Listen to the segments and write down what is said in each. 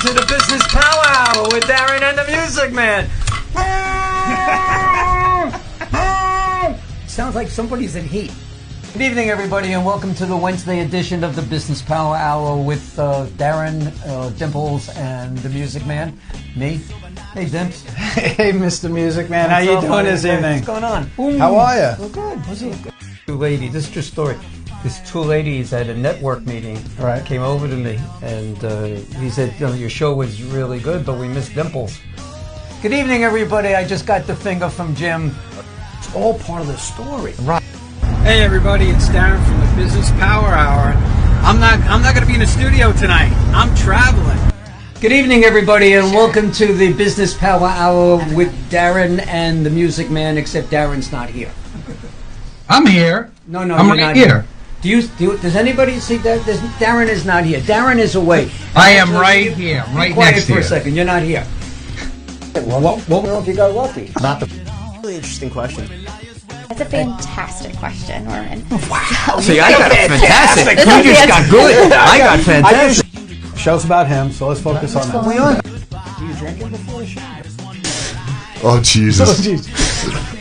to the Business Power Hour with Darren and the Music Man. Sounds like somebody's in heat. Good evening, everybody, and welcome to the Wednesday edition of the Business Power Hour with Darren, Dimples, and the Music Man. Me. Hey, Dimps. Hey, Mr. Music Man. How you doing this evening? What's going on? How are you? Well, good. What's it? Two ladies. This is your story. These two ladies at a network meeting came over to me, and he said, your show was really good, but we missed Dimples. Good evening, everybody. I just got the finger from Jim. It's all part of the story. Right. Hey, everybody. It's Darren from the Business Power Hour. I'm not going to be in the studio tonight. I'm traveling. Good evening, everybody, and welcome to the Business Power Hour with Darren and the Music Man, except Darren's not here. I'm here. No, I'm you're right not here. Does anybody see that? Darren is not here. Darren is away. I am right here, right next to you. Quiet for a second. You're not here. Well, I don't know if you got lucky. Not the really interesting question. That's a fantastic question. Wow. See, I got fantastic. You just got good. I got fantastic. Show's about him, so let's focus on that. Are you drinking before the show? Oh, Jesus.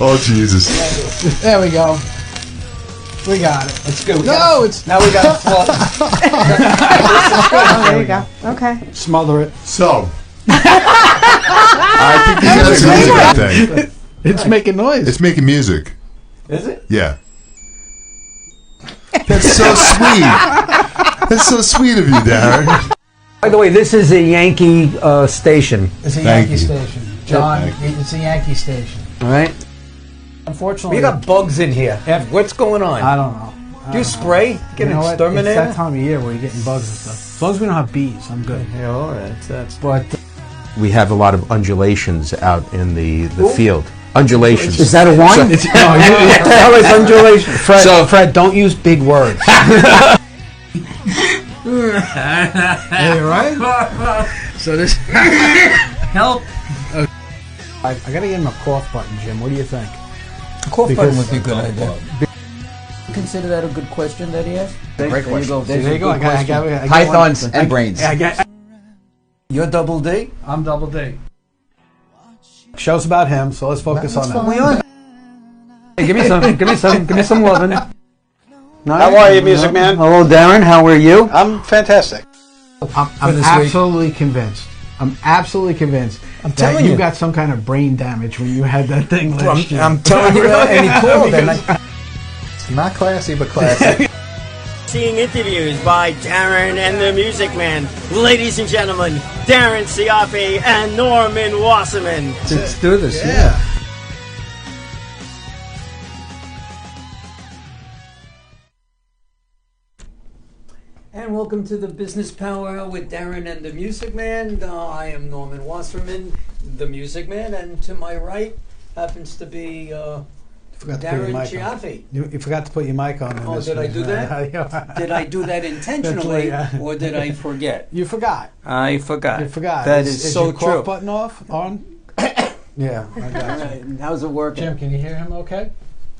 Oh, Jesus. There we go. We got it. Let's go. Now we got to float. There you go. Okay. Smother it. So, I think that's a music thing. It's making noise. It's making music. Is it? Yeah. That's so sweet. That's so sweet of you, Darren. By the way, this is a Yankee station. It's a Thank Yankee you. station. John, it's a Yankee station. All right. Unfortunately, We got bugs in here. What's going on? I don't know. Do you spray? Get an It's exterminator? that time of year where you're getting bugs and stuff. As long as we don't have bees, I'm good. Yeah, all right. That's But We have a lot of undulations out in the field. Undulations. Is that a wine? What the hell is undulation? Fred, don't use big words. Hey, right? So this Help. I gotta get him a cough button, Jim. What do you think? A cough Because- button would be a good idea. Consider that a good question that he asked? Great question. There's There a you go. good question. I got Pythons one. and brains. You're double D? I'm double D. Show's about him, so let's focus on that. Hey, give me some loving. How are you, Music Man? Hello, Darren. How are you? I'm fantastic. I'm this absolutely convinced. I'm telling that you you. got some kind of brain damage when you had that thing last year. I'm telling you that, and he called. It's not classy, but classy. Seeing interviews by Darren and the Music Man. Ladies and gentlemen, Darren Siafi and Norman Wasserman. Let's do this. Yeah. And welcome to the Business Power Hour with Darren and the Music Man. I am Norman Wasserman, the Music Man, and to my right happens to be Darren Chiaffi. You forgot to put your mic on. Oh, did I do that? Did I do that intentionally, or did I forget? You forgot. I forgot. You forgot. That is so your true. cough button off? On? Yeah, I got you. Right, how's it working? Jim, can you hear him okay?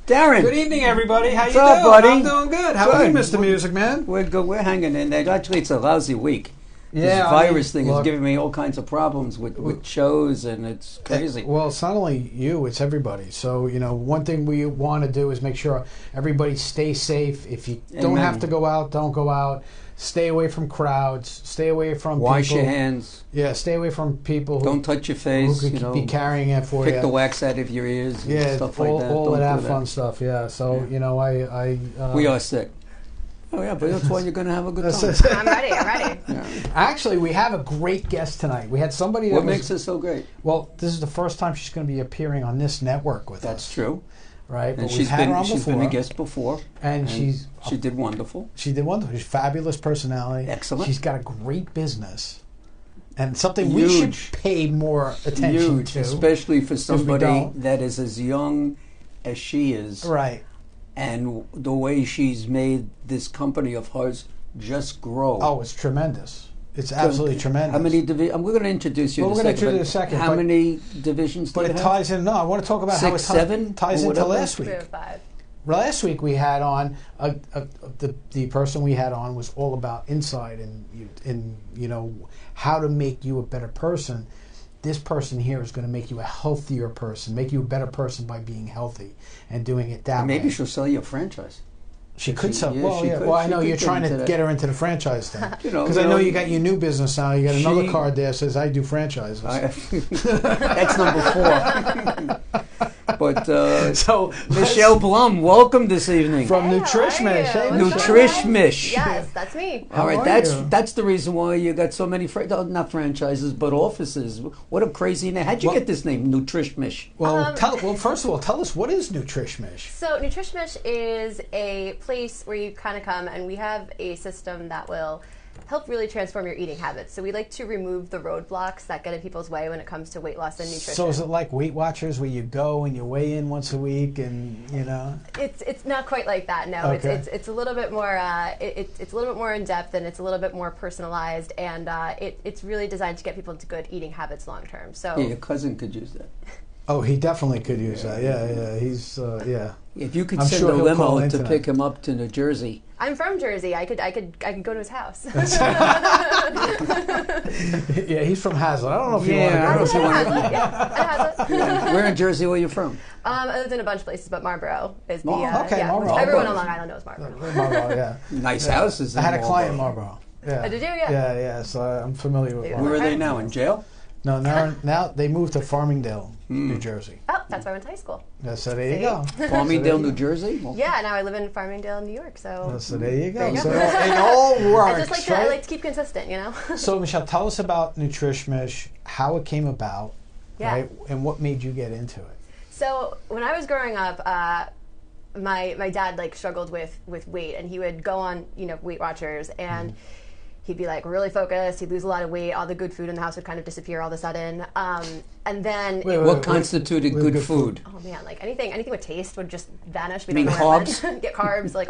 Darren! Good evening, everybody. How What's you up, doing? buddy? I'm doing good. How are you, Good. Mr. Music Man? We're good. We're hanging in there. Actually, it's a lousy week. This Yeah, virus thing is look, giving me all kinds of problems with shows, and it's crazy. Well, it's not only you, it's everybody. So, one thing we want to do is make sure everybody stays safe. If you don't Amen. have to go out, don't go out. Stay away from crowds. Stay away from Wash people. your hands. Yeah, stay away from people who Don't touch your who face. could be carrying it for pick you. the wax out of your ears. And Yeah, stuff all, like that. all Don't of that do fun stuff. Yeah. So I We are sick. Oh yeah, but that's why you're going to have a good That's time. it. I'm ready. Actually, we have a great guest tonight. We had somebody that What was, makes it so great? well, this is the first time she's going to be appearing on this network with That's us. true. Right? And But she's we've had her on been before. a guest before, And she she did wonderful. did wonderful. She's a fabulous personality. Excellent. She's got a great business. And something we Huge. should pay more attention Huge, to. especially for somebody don't. that is as young as she is, Right. and the way she's made this company of hers just grow. Oh, it's tremendous. It's absolutely tremendous. How many divisions? We're going to introduce you Well, in a we're gonna second. introduce but in a second, How but- many divisions do But you it have? ties in. No, I want to talk about how it 6, 7, ties or into whatever? last week. 5. last week we had on the person we had on was all about insight and how to make you a better person. This person here is going to make you a healthier person, make you a better person by being healthy and doing it that way. Maybe she'll sell you a franchise. She could sell. Yeah, Well, she yeah. could- Well, I she know could you're get trying into to that. get her into the franchise thing. Because You I know know, you got your new business now. You got another she- card there that says I do franchises. That's number 4. But So Michelle Blum, welcome this evening. from Hey, NutriMish. how are Hey, you? Michelle. NutriMish. Yes, that's me. All right, are you? that's the reason why you got so many not franchises but offices. What a crazy name! How'd you get this name, NutriMish? Well, first of all, tell us what is NutriMish. So NutriMish is a place where you kind of come, and we have a system that will help really transform your eating habits. So we like to remove the roadblocks that get in people's way when it comes to weight loss and nutrition. So is it like Weight Watchers where you go and you weigh in once a week and It's not quite like that. No, Okay. it's a little bit more. It's a little bit more in depth, and it's a little bit more personalized, and it's really designed to get people into good eating habits long term. So Yeah, your cousin could use that. Oh, he definitely could use that. Yeah. He's yeah. If you could I'm send sure a he'll call limo into to that. pick him up to New Jersey. I'm from Jersey. I could go to his house. Yeah, he's from Hazlet. I don't know if you Yeah, I want don't to know go. if you want Yeah, Where in Jersey were you from? I lived in a bunch of places, but Marlboro is the Okay, yeah. Marlboro. Everyone on Long Island knows Marlboro. Marlboro, yeah. Nice houses. I had a in client in Marlboro. Marlboro. Yeah. Oh, did you? Yeah. Yeah. So I'm familiar with Yeah. Marlboro. Where are they now? In jail? No, now they moved to Farmingdale, New Jersey. Oh, that's where I went to high school. So there you See? go. Farmingdale, New Jersey? Well, Yeah, now I live in Farmingdale, New York. So So there you go. There you So go. it all works. I just like to, right? I like to keep consistent, you know. So Michelle, tell us about NutriMish, how it came about, Yeah. right, and what made you get into it. So when I was growing up, my dad like struggled with weight, and he would go on Weight Watchers, and he'd be like really focused. He'd lose a lot of weight. All the good food in the house would kind of disappear all of a sudden. And then what constituted good food? oh man, like anything with taste would just vanish. We You don't mean know where it carbs? went. Get carbs, like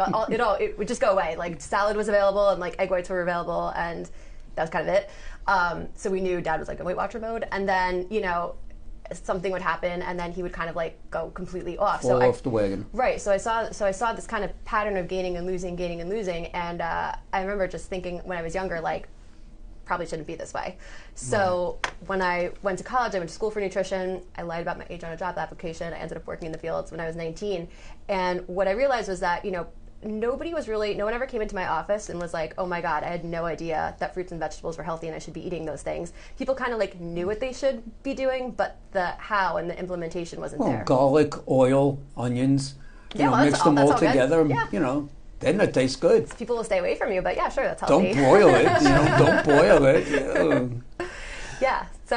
it would just go away. Like salad was available, and like egg whites were available, and that was kind of it. So we knew Dad was like in Weight Watcher mode, and then something would happen, and then he would kind of like go completely off. Fall off the wagon. Right. So I saw this kind of pattern of gaining and losing, and I remember just thinking when I was younger, like, probably shouldn't be this way. So when I went to college, I went to school for nutrition. I lied about my age on a job application. I ended up working in the fields when I was 19. And what I realized was that, no one ever came into my office and was like, oh my God, I had no idea that fruits and vegetables were healthy and I should be eating those things. People kind of like knew what they should be doing, but the how and the implementation wasn't there. Garlic, oil, onions, mix them all that's all good. together, Yeah. then it tastes good. People will stay away from you, but yeah, sure, that's healthy. Don't broil it. Don't boil it. Yeah. So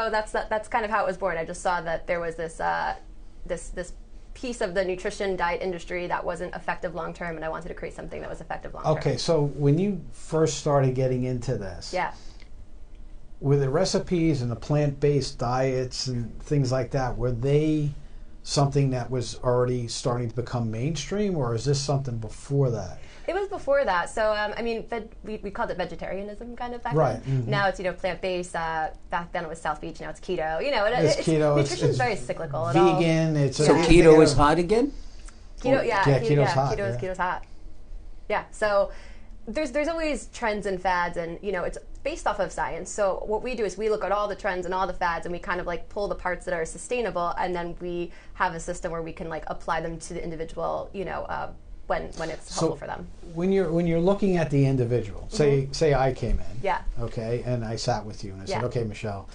that's kind of how it was born. I just saw that there was this this piece of the nutrition diet industry that wasn't effective long term, and I wanted to create something that was effective long term. Okay, so when you first started getting into this, Yeah. were the recipes and the plant-based diets and things like that, were they something that was already starting to become mainstream, or is this something before that? It was before that. So, we called it vegetarianism kind of back Right. then. Mm-hmm. Now it's, plant-based. Back then it was South Beach. Now it's keto. It's keto. Nutrition's very cyclical. Vegan. It's So keto is hot again? Keto, yeah. Keto's hot. Keto's hot. Yeah. So there's always trends and fads, and it's based off of science. So what we do is we look at all the trends and all the fads, and we kind of like pull the parts that are sustainable, and then we have a system where we can like apply them to the individual. When it's helpful for them. When you're looking at the individual, say I came in, Yeah. okay, and I sat with you and I said, Yeah. okay, Michelle,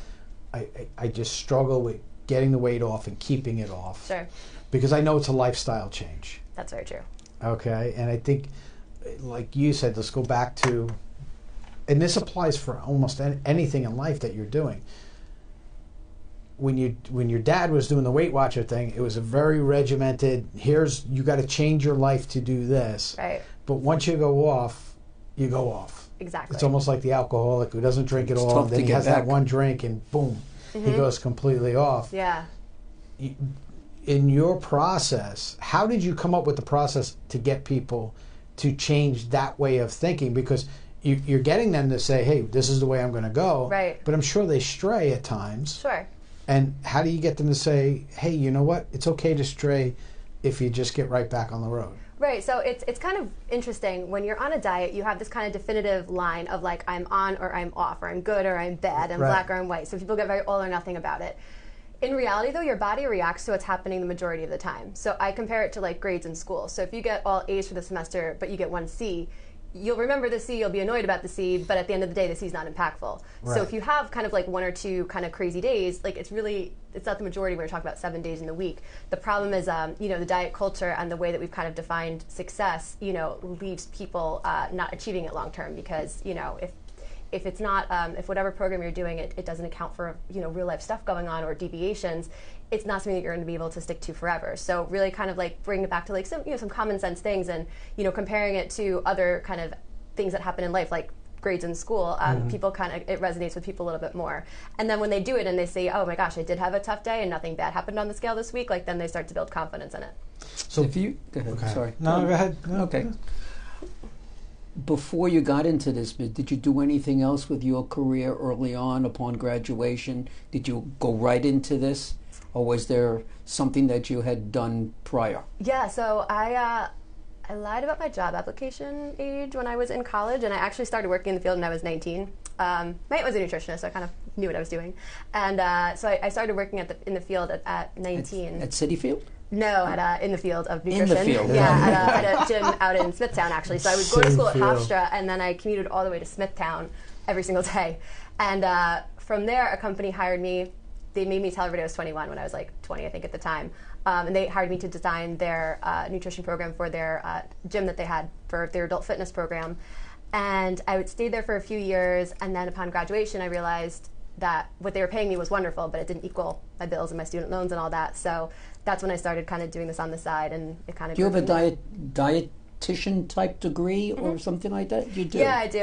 I just struggle with getting the weight off and keeping it off. Sure. Because I know it's a lifestyle change. That's very true. Okay, and I think, like you said, let's go back to, and this applies for almost anything in life that you're doing. When your dad was doing the Weight Watcher thing, it was a very regimented, you got to change your life to do this. Right. But once you go off, you go off. Exactly. It's almost like the alcoholic who doesn't drink at all, tough and then to he get has back. that one drink and boom, he goes completely off. Yeah. In your process, how did you come up with the process to get people to change that way of thinking? Because you're getting them to say, hey, this is the way I'm going to go. Right. But I'm sure they stray at times. Sure. And how do you get them to say, hey, you know what? It's okay to stray. if you just get right back on the road. Right, so it's kind of interesting. When you're on a diet, you have this kind of definitive line of like, I'm on or I'm off, or I'm good or I'm bad, I'm black or I'm white. So people get very all or nothing about it. In reality, though, your body reacts to what's happening the majority of the time. So I compare it to like grades in school. So if you get all A's for the semester, but you get 1 C, you'll remember the C, you'll be annoyed about the C, but at the end of the day, the C's not impactful. Right. So if you have kind of like 1 or 2 kind of crazy days, like it's not the majority when we're talking about 7 days in the week. The problem is, the diet culture and the way that we've kind of defined success, leaves people not achieving it long term because, if it's not, if whatever program you're doing, it doesn't account for, real life stuff going on or deviations, it's not something that you're going to be able to stick to forever. So really kind of like bringing it back to like some common sense things and, comparing it to other kind of things that happen in life, like grades in school, people it resonates with people a little bit more. And then when they do it and they say, oh my gosh, I did have a tough day and nothing bad happened on the scale this week, like then they start to build confidence in it. So if you, go ahead, Okay. sorry. No, go ahead. No, Okay. Before you got into this, did you do anything else with your career early on upon graduation? Did you go right into this? Or was there something that you had done prior? Yeah, so I lied about my job application age when I was in college, and I actually started working in the field when I was 19. My aunt was a nutritionist, so I kind of knew what I was doing. And so I started working in the field at 19. At City Field? No, in the field of nutrition. In the field. Yeah, at a gym out in Smithtown, actually. So I would go to school at Hofstra, and then I commuted all the way to Smithtown every single day. And from there, a company hired me. They made me tell everybody I was 21 when I was like 20, I think, at the time. And they hired me to design their nutrition program for their gym that they had for their adult fitness program. And I would stay there for a few years, and then upon graduation, I realized that what they were paying me was wonderful, but it didn't equal my bills and my student loans and all that. So that's when I started kind of doing this on the side, and it kind of. Do you have a dietitian type degree or something like that? You do. Yeah, I do.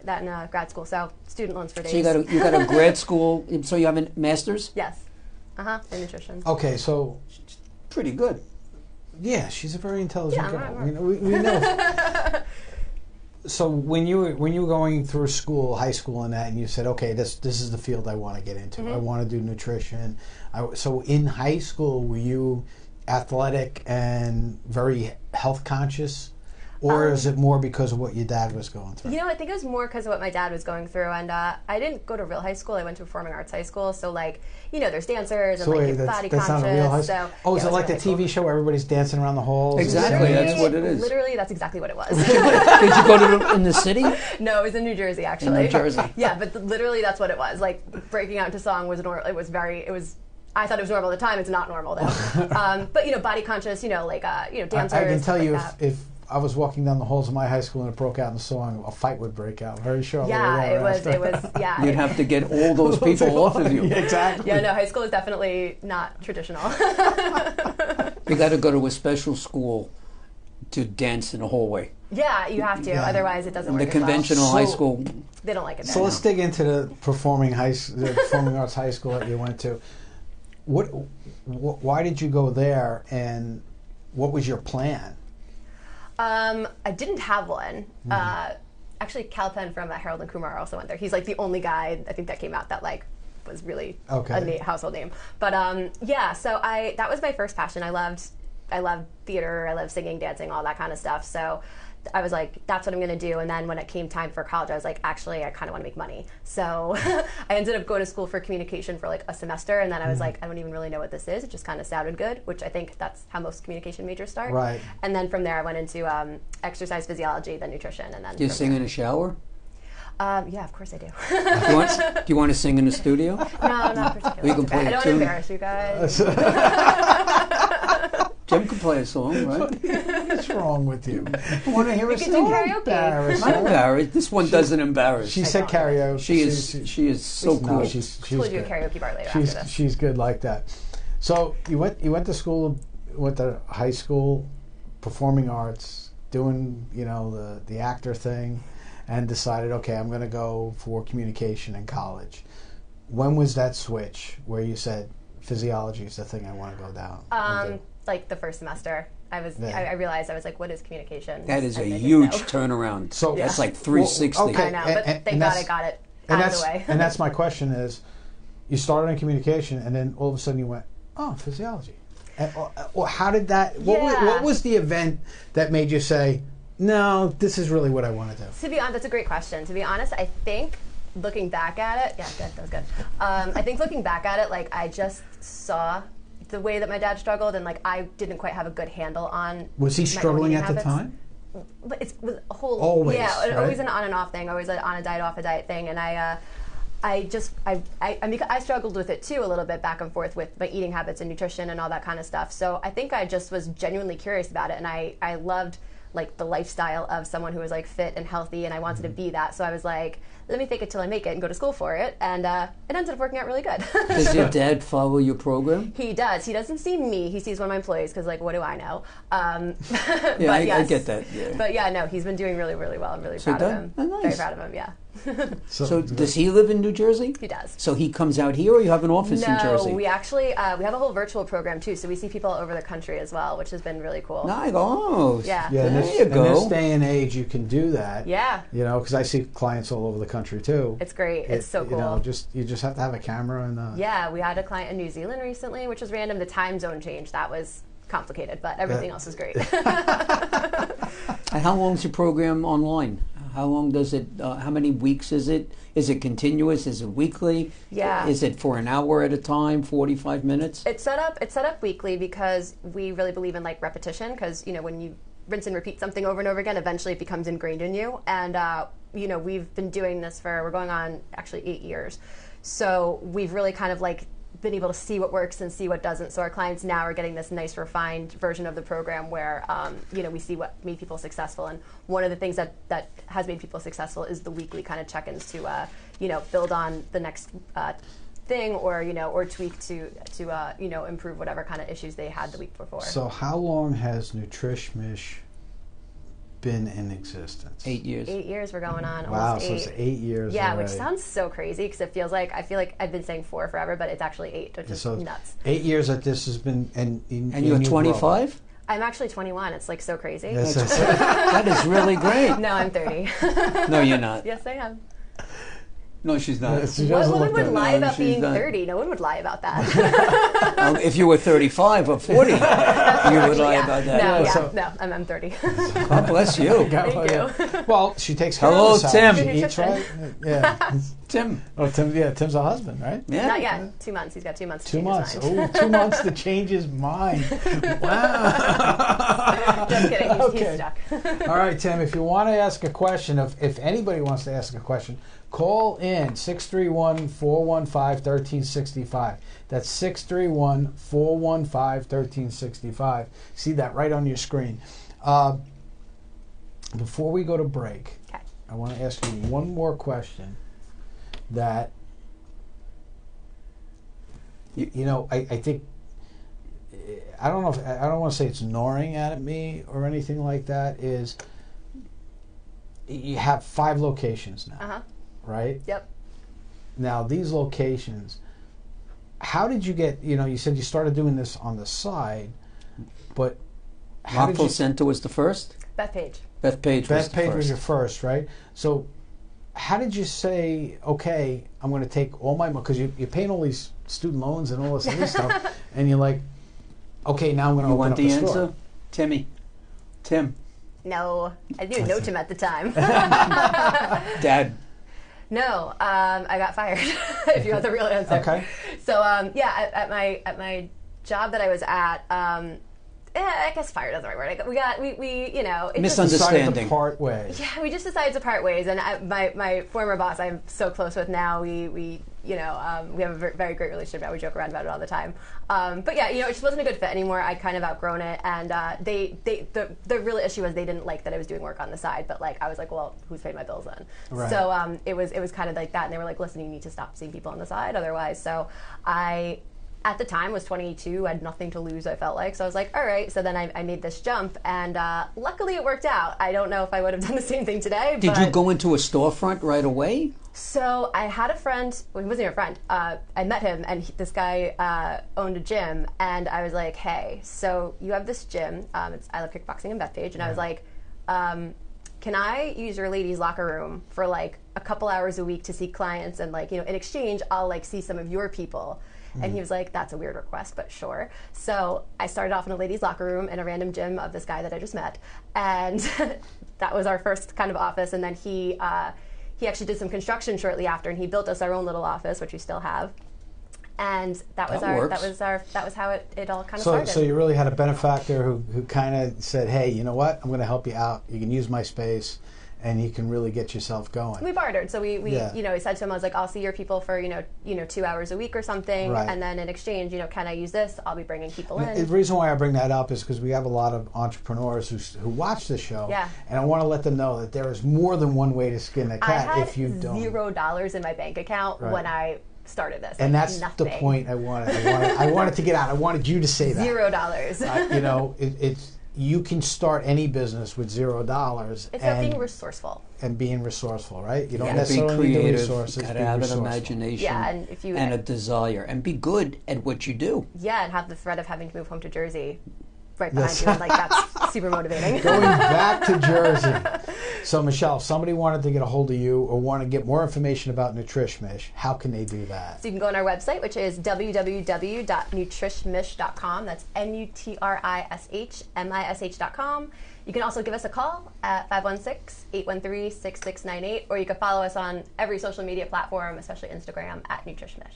That in grad school, so student loans for days. So you got a grad school. So you have a master's. Yes. In nutrition. Okay, so pretty good. Yeah, she's a very intelligent girl. Right. We know. So when you were going through school, high school, and that, and you said, okay, this is the field I want to get into. I want to do nutrition. So in high school, were you athletic and very health conscious? Or is it more because of what your dad was going through? I think it was more because of what my dad was going through. And I didn't go to real high school. I went to performing arts high school. So, there's dancers and body conscious. Not a real high school? So, is it like the TV show where everybody's dancing around the halls? Exactly, that's what it is. Literally, that's exactly what it was. Did you go to in the city? No, it was in New Jersey, actually. In New Jersey. Yeah, but literally that's what it was. Like, breaking out into song was normal. I thought it was normal at the time. It's not normal, though. But, body conscious, dancers. I can tell you like if I was walking down the halls of my high school and it broke out in the song, a fight would break out very shortly. Yeah, it was, yeah. You'd have to get all those people off of you. Yeah, exactly. Yeah, no, high school is definitely not traditional. You got to go to a special school to dance in a hallway. Yeah, you have to. Yeah. Otherwise, it doesn't work. The conventional high school. They don't like it there. So let's dig into the performing arts high school that you went to. Why did you go there, and what was your plan? I didn't have one. Actually, Cal Penn from Harold and Kumar also went there. He's like the only guy I think that came out that was really a household name. But so that was my first passion. I loved theater. I loved singing, dancing, all that kind of stuff. So I was like, that's what I'm going to do. And then when it came time for college, I was like, actually, I kind of want to make money. So I ended up going to school for communication for like a semester. And then I was like, I don't even really know what this is. It just kind of sounded good, which I think that's how most communication majors start. Right. And then from there, I went into exercise physiology, then nutrition. And then Do you sing in a shower? Yeah, of course I do. Do you want to sing in the studio? No, not particularly. We can play I don't want to embarrass you guys. Jim can play a song, right? What's wrong with you? I want to hear a can song. do karaoke. Not embarrassed. This one doesn't embarrass. She said karaoke. She is so cool. No, she's We'll do a good. karaoke bar later after this. She's good like that. So you went to school, went to high school, performing arts, doing the actor thing, and decided, okay, I'm going to go for communication in college. When was that switch where you said physiology is the thing I want to go down? Like the first semester, I realized I was like, what is communication? That is a huge turnaround. So that's like 360. Well, okay. I know, but thank God I got it out of the way. And that's my question is, you started in communication, and then all of a sudden you went, oh, physiology. Or how did that? What was the event that made you say, "No, this is really what I want to do"? To be honest, that's a great question. To be honest, I think looking back at it, that was good. I think looking back at it, like I just saw the way that my dad struggled, and like I didn't quite have a good handle on. Was he struggling at the time? But it was a whole always, right? always an on and off thing, always on a diet, off a diet thing, and I struggled with it too a little bit, back and forth with my eating habits and nutrition and all that kind of stuff. So I think I just was genuinely curious about it, and I loved like the lifestyle of someone who was like fit and healthy, and I wanted to be that. So I was like, let me fake it till I make it and go to school for it, and it ended up working out really good. Does your dad follow your program? He does. He doesn't see me. He sees one of my employees because, like, what do I know? Yeah, I get that. Yeah. But yeah, no, he's been doing really, really well. I'm really proud of him. Oh, nice. Very proud of him. Yeah. So does he live in New Jersey? He does. So he comes out here, or you have an office in Jersey? No, we actually we have a whole virtual program too. So we see people all over the country as well, which has been really cool. Nice. Oh, yeah. There you go. In this day and age, you can do that. Yeah. You know, because I see clients all over the country too. It's great. It's so cool. You know, you just have to have a camera and. Yeah, we had a client in New Zealand recently, which was random. The time zone change, that was complicated, but everything else was great. And how long is your program online? How long does it? How many weeks is it? Is it continuous? Is it weekly? Yeah. Is it for an hour at a time? 45 minutes? It's set up weekly because we really believe in like repetition. Because when you rinse and repeat something over and over again, eventually it becomes ingrained in you. And we've been doing this we're going on actually 8 years. So we've really kind of like been able to see what works and see what doesn't. So our clients now are getting this nice refined version of the program where we see what made people successful. And one of the things that has made people successful is the weekly kind of check-ins to build on the next thing or tweak to improve whatever kind of issues they had the week before. So how long has NutriMish been in existence? 8 years. 8 years we're going on. Wow, almost 8. So it's 8 years. Yeah, already. which sounds so crazy because I feel like I've been saying 4 forever, but it's actually 8, which is nuts. 8 years that this has been, and you're 25. I'm actually 21. It's like so crazy. Yes, that is really great. No, I'm 30. No, you're not. Yes, I am. No, she's not. What woman would lie about being 30? No one would lie about that. If you were 35 or 40, you would lie about that. No, I'm 30. God bless you. Thank you. Well, she takes care Hello, of herself. Tim. She eats right. Yeah. Tim. Oh, Tim. Yeah, Tim's a husband, right? Yeah. Not yet. 2 months. He's got 2 months. To 2 change months. His mind. Oh, 2 months to change his mind. Wow. Just kidding. He's stuck. All right, Tim. If you want to ask a question, if anybody wants to ask a question, call in 631-415-1365. That's 631-415-1365. See that right on your screen. Before we go to break, okay. I want to ask you one more question that, I think, I don't know if, I don't want to say it's gnawing at me or anything like that, is you have 5 locations now. Uh-huh. Right? Yep. Now, these locations, how did you get, you said you started doing this on the side, but how Rockville Center was the first? Bethpage. Bethpage was your first, right? So how did you say, okay, I'm going to take all my money, because you're paying all these student loans and all this other stuff, and you're like, okay, now I'm going to open up a store. You want the answer? Tim. No, I didn't know Tim at the time. Dad. No, I got fired. If you want the real answer. Okay. So at my job that I was at, I guess fired is the right word. We misunderstanding. Decided to part ways. Yeah, we just decided to part ways, and my former boss I'm so close with now. We have a very great relationship now. We joke around about it all the time. But yeah, it just wasn't a good fit anymore. I'd kind of outgrown it, and the real issue was they didn't like that I was doing work on the side. But like I was like, well, who's paying my bills then? Right. So it was kind of like that, and they were like, listen, you need to stop seeing people on the side, otherwise. So I, at the time, was 22, had nothing to lose, I felt like. So I was like, all right. So then I made this jump, and luckily it worked out. I don't know if I would have done the same thing today. Did you go into a storefront right away? So I had a friend, well, he wasn't even a friend, I met him, and this guy owned a gym, and I was like, hey, so you have this gym, I love kickboxing in Bethpage, and I was like, can I use your ladies' locker room for like a couple hours a week to see clients, and like, in exchange, I'll like see some of your people. And he was like, that's a weird request, but sure. So I started off in a ladies' locker room in a random gym of this guy that I just met. And that was our first kind of office. And then he actually did some construction shortly after, and he built us our own little office, which we still have. And that was how it all kind of started. So you really had a benefactor who kind of said, hey, you know what? I'm going to help you out. You can use my space, and you can really get yourself going. We bartered. So we said to him, I was like, I'll see your people for 2 hours a week or something, right. And then in exchange, can I use this? I'll be bringing people in. The reason why I bring that up is because we have a lot of entrepreneurs who watch the show, yeah. And I want to let them know that there is more than one way to skin a cat. I had if you don't. $0 in my bank account when I started this, and that's nothing. The point I wanted. I wanted to get out. I wanted you to say that $0. It's you can start any business with $0. It's about being resourceful. And being resourceful, right? You don't necessarily need the creative, resources. Gotta have an imagination, and a desire, and be good at what you do. Yeah, and have the threat of having to move home to Jersey right behind you, and that's super motivating. Going back to Jersey. So Michelle, if somebody wanted to get a hold of you or want to get more information about NutriMish, how can they do that? So you can go on our website, which is www.nutrishmish.com. That's NutrishMish.com. You can also give us a call at 516-813-6698, or you can follow us on every social media platform, especially Instagram, at NutriMish.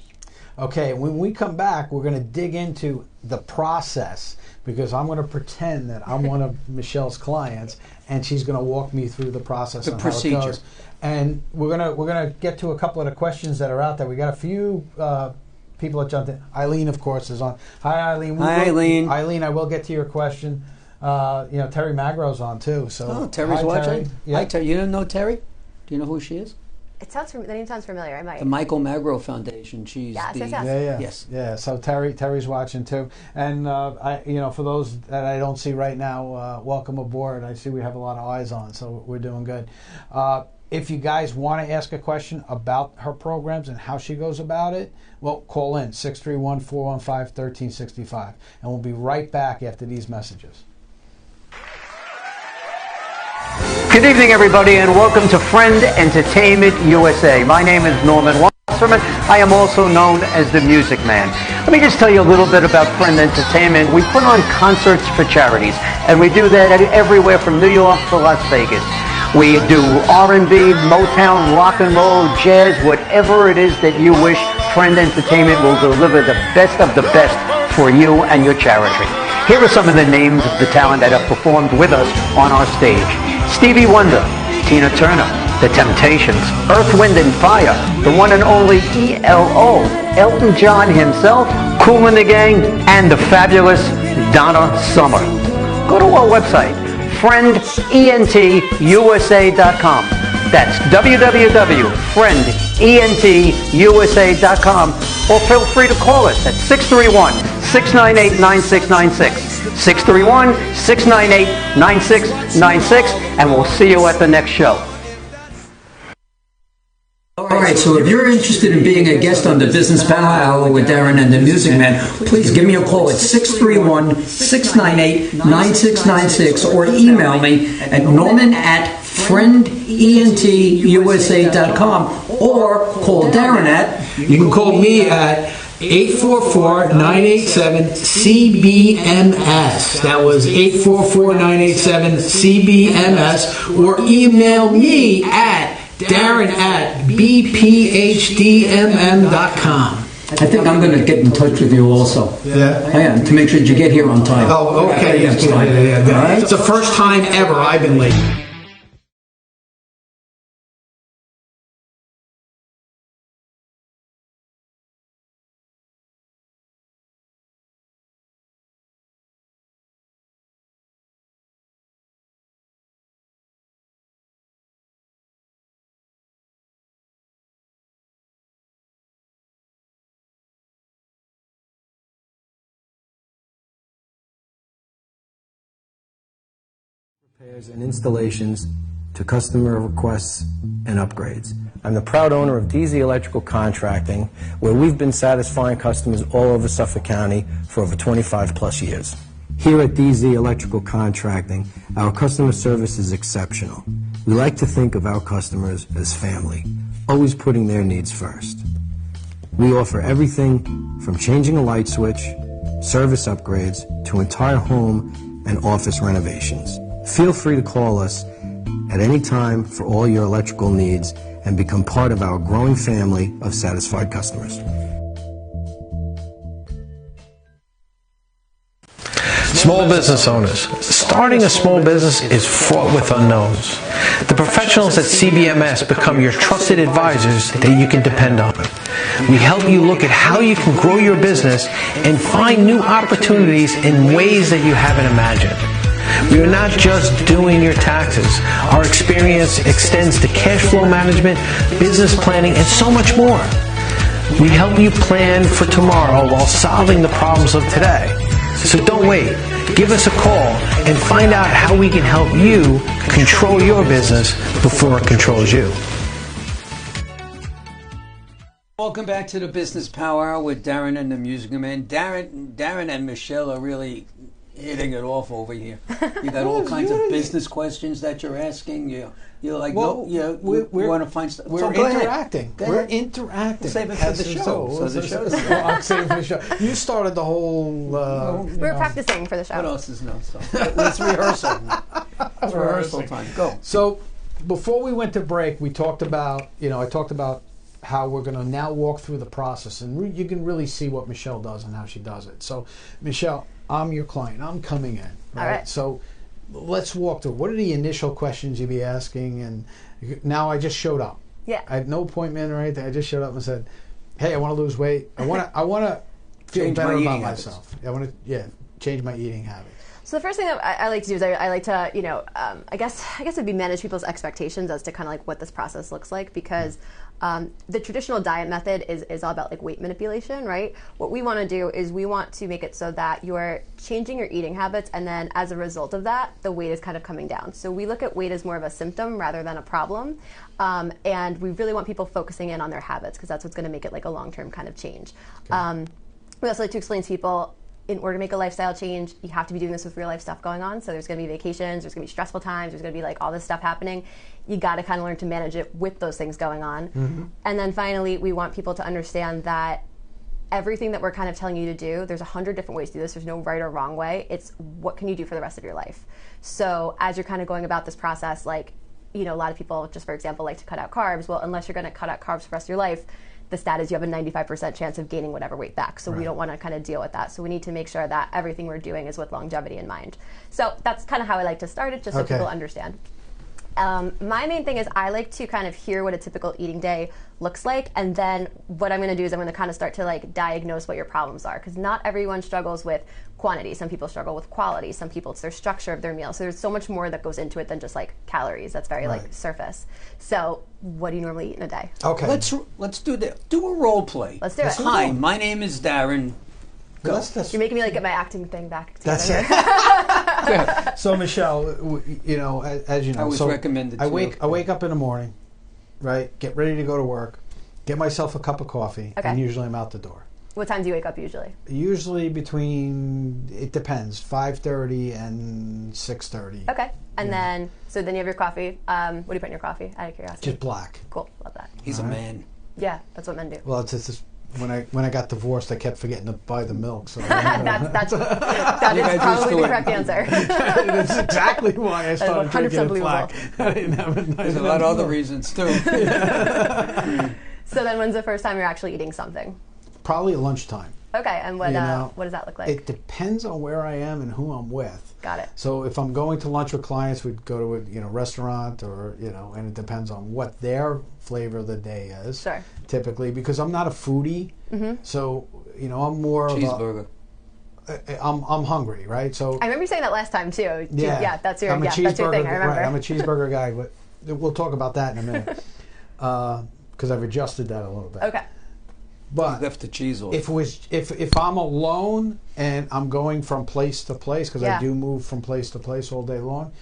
Okay, when we come back, we're going to dig into the process, because I'm going to pretend that I'm one of Michelle's clients, and she's going to walk me through the process and how it goes. And we're going to get to a couple of the questions that are out there. We got a few people that jumped in. Eileen, of course, is on. Hi, Eileen. Eileen. Eileen, I will get to your question. Terry Magro's on too. So Terry's watching. Terry. Yeah. Hi, Terry. You don't know Terry? Do you know who she is? The name sounds familiar. I might. The Michael Magro Foundation. She's Yeah. So Terry's watching too. And for those that I don't see right now, welcome aboard. I see we have a lot of eyes on, so we're doing good. If you guys want to ask a question about her programs and how she goes about it, well, call in 631-415-1365, and we'll be right back after these messages. Good evening, everybody, and welcome to Friend Entertainment USA. My name is Norman Wasserman. I am also known as the Music Man. Let me just tell you a little bit about Friend Entertainment. We put on concerts for charities, and we do that everywhere from New York to Las Vegas. We do R&B, Motown, rock and roll, jazz, whatever it is that you wish. Friend Entertainment will deliver the best of the best for you and your charity. Here are some of the names of the talent that have performed with us on our stage. Stevie Wonder, Tina Turner, The Temptations, Earth, Wind and Fire, the one and only ELO, Elton John himself, Kool and the Gang, and the fabulous Donna Summer. Go to our website, friendentusa.com. That's www.friendentusa.com, or feel free to call us at 631-698-9696. 631-698-9696, and we'll see you at the next show. All right, so if you're interested in being a guest on the Business Power Hour with Darren and the Music Man, please give me a call at 631-698-9696, or email me at norman@friendentusa.com, or call Darren at, you can call me at 844-987-CBMS. That was 844-987-CBMS, or email me at Darren@bphdmm.com. I think I'm going to get in touch with you also. Yeah? I am, to make sure you get here on time. Oh, okay. Yeah. Right? It's the first time ever I've been late. Repairs and installations to customer requests and upgrades. I'm the proud owner of DZ Electrical Contracting, where we've been satisfying customers all over Suffolk County for over 25 plus years. Here at DZ Electrical Contracting, our customer service is exceptional. We like to think of our customers as family, always putting their needs first. We offer everything from changing a light switch, service upgrades, to entire home and office renovations. Feel free to call us at any time for all your electrical needs and become part of our growing family of satisfied customers. Small business owners. Starting a small business is fraught with unknowns. The professionals at CBMS become your trusted advisors that you can depend on. We help you look at how you can grow your business and find new opportunities in ways that you haven't imagined. We are not just doing your taxes. Our experience extends to cash flow management, business planning, and so much more. We help you plan for tomorrow while solving the problems of today. So don't wait. Give us a call and find out how we can help you control your business before it controls you. Welcome back to the Business Power Hour with Darren and the Music Man. Darren and Michelle are really hitting it off over here. You got all kinds of business questions that you're asking. You're like, we want to find stuff. We're interacting. We're interacting. Save it for the show. I'm saving for the show. You started the whole. We're practicing for the show. What else is no stuff? Let's rehearsal. It's rehearsal time. Go. So, before we went to break, we talked about. I talked about how we're going to now walk through the process, and you can really see what Michelle does and how she does it. So, Michelle, I'm your client. I'm coming in. Right? All right. So, let's walk through. What are the initial questions you'd be asking? And now I just showed up. Yeah. I had no appointment or anything. I just showed up and said, "Hey, I want to lose weight. I want to feel better about myself. I want to change my eating habits." So the first thing that I like to do is I like to I guess it'd be manage people's expectations as to kind of like what this process looks like, because the traditional diet method is all about like weight manipulation, right? What we want to do is we want to make it so that you're changing your eating habits, and then as a result of that, the weight is kind of coming down. So we look at weight as more of a symptom rather than a problem, and we really want people focusing in on their habits, because that's what's going to make it like a long-term kind of change. Okay. We also like to explain to people, in order to make a lifestyle change, you have to be doing this with real life stuff going on. So there's going to be vacations, there's going to be stressful times, there's going to be like all this stuff happening. You got to kind of learn to manage it with those things going on. Mm-hmm. And then finally, we want people to understand that everything that we're kind of telling you to do, there's 100 different ways to do this. There's no right or wrong way. It's what can you do for the rest of your life. So as you're kind of going about this process, like, a lot of people, just for example, like to cut out carbs. Well, unless you're going to cut out carbs for the rest of your life, the stat is you have a 95% chance of gaining whatever weight back. So we don't want to kind of deal with that. So we need to make sure that everything we're doing is with longevity in mind. So that's kind of how I like to start it, just so people understand. My main thing is I like to kind of hear what a typical eating day looks like, and then what I'm going to do is I'm going to kind of start to like diagnose what your problems are, because not everyone struggles with quantity. Some people struggle with quality. Some people it's their structure of their meal. So there's so much more that goes into it than just like calories. That's very like surface. So what do you normally eat in a day? Okay. Let's do that. Do a role play. Let's do it. Hi, my name is Darren. Go. You're making me like get my acting thing back together. That's it. So Michelle, as you know, I was recommended. I wake up in the morning, right? Get ready to go to work. Get myself a cup of coffee, and usually I'm out the door. What time do you wake up usually? Usually it depends, 5:30 and 6:30. Okay. And then you have your coffee. What do you put in your coffee, out of curiosity? Just black. Cool. Love that. He's a man. Yeah, that's what men do. Well, it's just when I got divorced, I kept forgetting to buy the milk. So that is probably the correct answer. That's exactly why I started drinking black. I didn't have a nice There's a lot of other reasons too. So then, when's the first time you're actually eating something? Probably at lunchtime. Okay, and what does that look like? It depends on where I am and who I'm with. Got it. So if I'm going to lunch with clients, we'd go to a restaurant, or and it depends on what their flavor of the day is. Sure. Typically, because I'm not a foodie, so I'm more cheeseburger. I'm hungry, right? So I remember you saying that last time too. Yeah, that's your thing. I remember. Right, I'm a cheeseburger guy, but we'll talk about that in a minute because I've adjusted that a little bit. Okay. But you left the cheese off. If I'm alone and I'm going from place to place, because I do move from place to place all day long,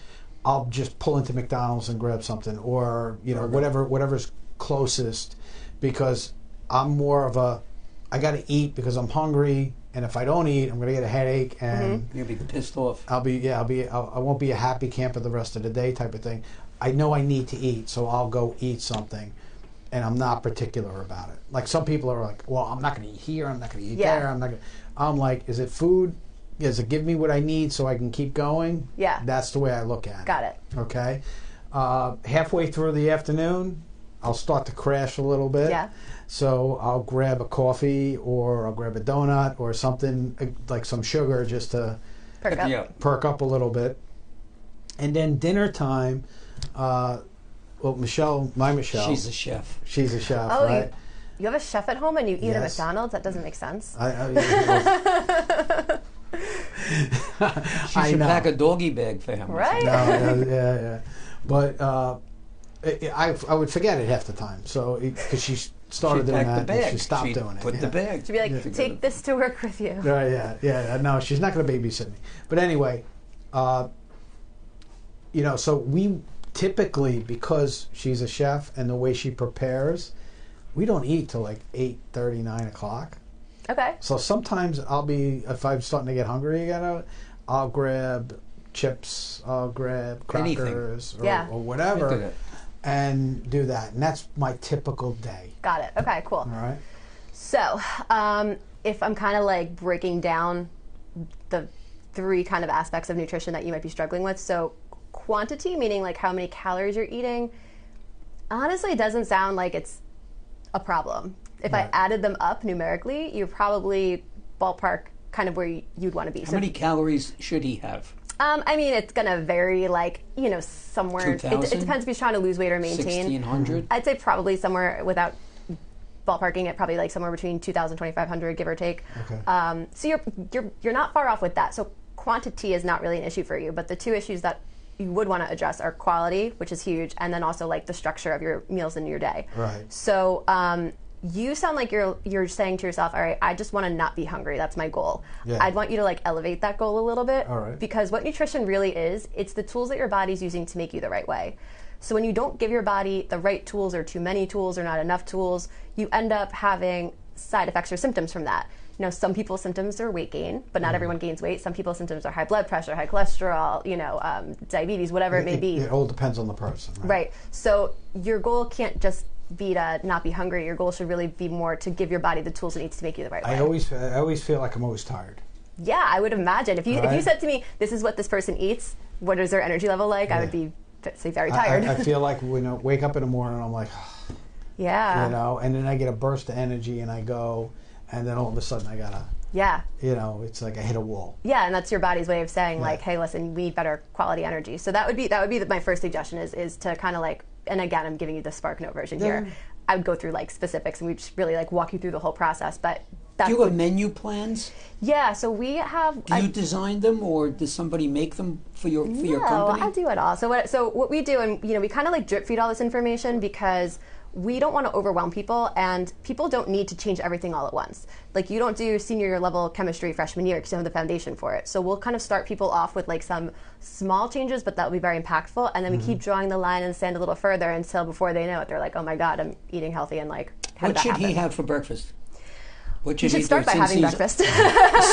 I'll just pull into McDonald's and grab something, or whatever's closest, because I'm more of I got to eat because I'm hungry, and if I don't eat, I'm gonna get a headache, and you'll be pissed off. I won't be a happy camper the rest of the day type of thing. I know I need to eat, so I'll go eat something. and I'm not particular about it. Like some people are like, well, I'm not going to eat here, I'm not going to eat Yeah. there, I'm like, is it food? Does it give me what I need so I can keep going? Yeah. That's the way I look at it. Got it. Okay. Halfway through the afternoon, I'll start to crash a little bit. Yeah. So I'll grab a coffee or I'll grab a donut or something like some sugar just to perk up a little bit. And then dinner time, well, Michelle, She's a chef. She's a chef, Oh, right? you have a chef at home and you eat at Yes. McDonald's? That doesn't make sense. She should pack a doggy bag for him. Right? Yeah. But I would forget it half the time. So because she started doing that, and she stopped doing it. Put the bag. To be like, take this to work with you. Yeah. No, she's not going to babysit me. But anyway, so we typically, because she's a chef and the way she prepares, we don't eat till like 8:30, 9 o'clock. Okay. So sometimes if I'm starting to get hungry again, I'll grab chips, I'll grab crackers or whatever, and do that. And that's my typical day. Got it. Okay, cool. All right. So, if I'm kind of like breaking down the 3 kind of aspects of nutrition that you might be struggling with, so quantity, meaning like how many calories you're eating, honestly, it doesn't sound like it's a problem. If I added them up numerically, you're probably ballpark kind of where you'd want to be. How many calories should he have? I mean, it's going to vary, like, somewhere. It depends if he's trying to lose weight or maintain. 1,600? I'd say probably somewhere, without ballparking it, probably like somewhere between 2,000 2,500, give or take. Okay. So you're not far off with that. So quantity is not really an issue for you. But the 2 issues that you would want to address are quality, which is huge, and then also like the structure of your meals in your day. Right. So you sound like you're saying to yourself, all right, I just want to not be hungry. That's my goal. Yeah. I'd want you to like elevate that goal a little bit. All right. Because what nutrition really is, it's the tools that your body's using to make you the right way. So when you don't give your body the right tools or too many tools or not enough tools, you end up having side effects or symptoms from that. Some people's symptoms are weight gain, but not everyone gains weight. Some people's symptoms are high blood pressure, high cholesterol, diabetes, whatever it may be. It all depends on the person. Right. So your goal can't just be to not be hungry. Your goal should really be more to give your body the tools it needs to make you the right way. I always feel like I'm always tired. Yeah, I would imagine. If you said to me, this is what this person eats, what is their energy level like, I would be very tired. I feel like when I wake up in the morning, I'm like, yeah. And then I get a burst of energy and I go, and then all of a sudden I gotta, it's like I hit a wall. Yeah, and that's your body's way of saying like, hey, listen, we need better quality energy. So that would be my first suggestion is to kind of like, and again, I'm giving you the Spark Note version here. I would go through like specifics and we just really like walk you through the whole process. But do you have menu plans? Yeah, so we have. Do you design them, or does somebody make them for your company? No, I do it all. So what we do, and we kind of like drip feed all this information because we don't want to overwhelm people, and people don't need to change everything all at once. Like you don't do senior level chemistry freshman year because you don't have the foundation for it. So we'll kind of start people off with like some small changes, but that will be very impactful, and then we keep drawing the line in the sand a little further until before they know it, they're like, oh my God, I'm eating healthy, and like, how did that happen? What should he have for breakfast? What you should start by having breakfast.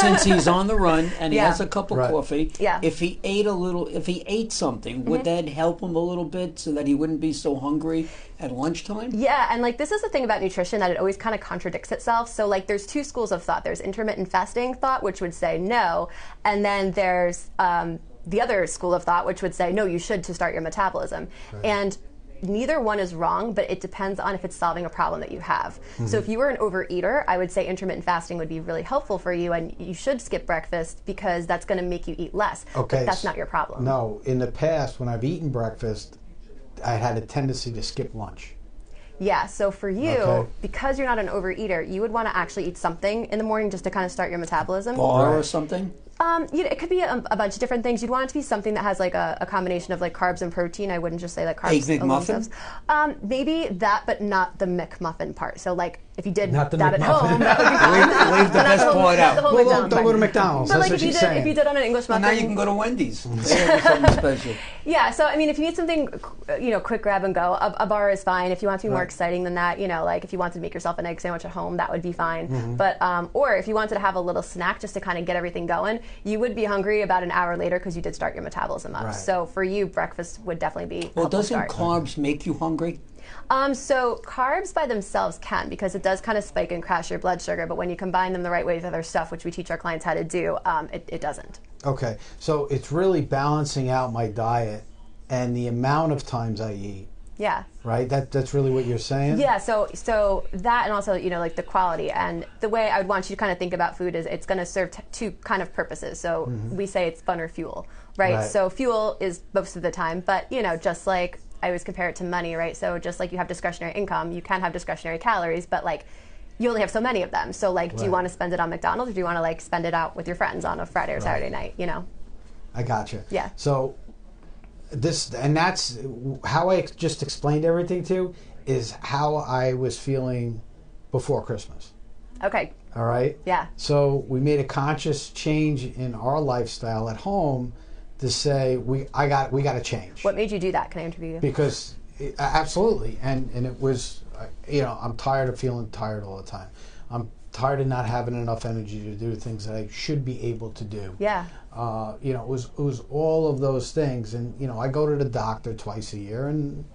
Since he's on the run and he has a cup of coffee, yeah. if he ate something, would that help him a little bit so that he wouldn't be so hungry at lunchtime? Yeah, and like this is the thing about nutrition that it always kind of contradicts itself. So like there's 2 schools of thought. There's intermittent fasting thought, which would say no, and then there's the other school of thought, which would say no, you should to start your metabolism. Right. And neither one is wrong, but it depends on if it's solving a problem that you have. So if you were an overeater, I would say intermittent fasting would be really helpful for you, and you should skip breakfast because that's going to make you eat less. Okay. But that's not your problem. No, in the past, when I've eaten breakfast, I had a tendency to skip lunch. Yeah, so for you, because you're not an overeater, you would want to actually eat something in the morning just to kind of start your metabolism. Bar or something? It could be a bunch of different things. You'd want it to be something that has like a combination of like carbs and protein. I wouldn't just say like carbs. Egg McMuffin? Maybe that, but not the McMuffin part. So like if you did not the that McMuffin. at home, that would be fine. Leave the best part out. Well, don't go to McDonald's. But That's like what she's saying. if you did on an English muffin. Well, now you can go to Wendy's. They have something special. Yeah, so I mean, if you need something, quick grab and go, a bar is fine. If you want to be more exciting than that, like if you wanted to make yourself an egg sandwich at home, that would be fine. But or if you wanted to have a little snack just to kind of get everything going, you would be hungry about an hour later because you did start your metabolism up. Right. So for you, breakfast would definitely be. Well, doesn't start. carbs make you hungry? So carbs by themselves can, because it does kind of spike and crash your blood sugar, but when you combine them the right way with other stuff, which we teach our clients how to do, it doesn't. Okay, so it's really balancing out my diet and the amount of times I eat. Yeah. Right? That's really what you're saying? Yeah, so that, and also, like the quality. And the way I would want you to kind of think about food is it's going to serve two kind of purposes. So we say it's fun or fuel, right? So fuel is most of the time, but, just like I always compare it to money, right? So just like you have discretionary income, you can have discretionary calories, but like you only have so many of them. So like, do you want to spend it on McDonald's, or do you want to like spend it out with your friends on a Friday or Saturday night, I gotcha. Yeah. So that's how I just explained everything to you, is how I was feeling before Christmas. Okay. All right? Yeah. So we made a conscious change in our lifestyle at home to say we got to change. What made you do that? Can I interview you? Because absolutely, and it was, I'm tired of feeling tired all the time. I'm tired of not having enough energy to do things that I should be able to do. Yeah. It was all of those things, and I go to the doctor twice a year, and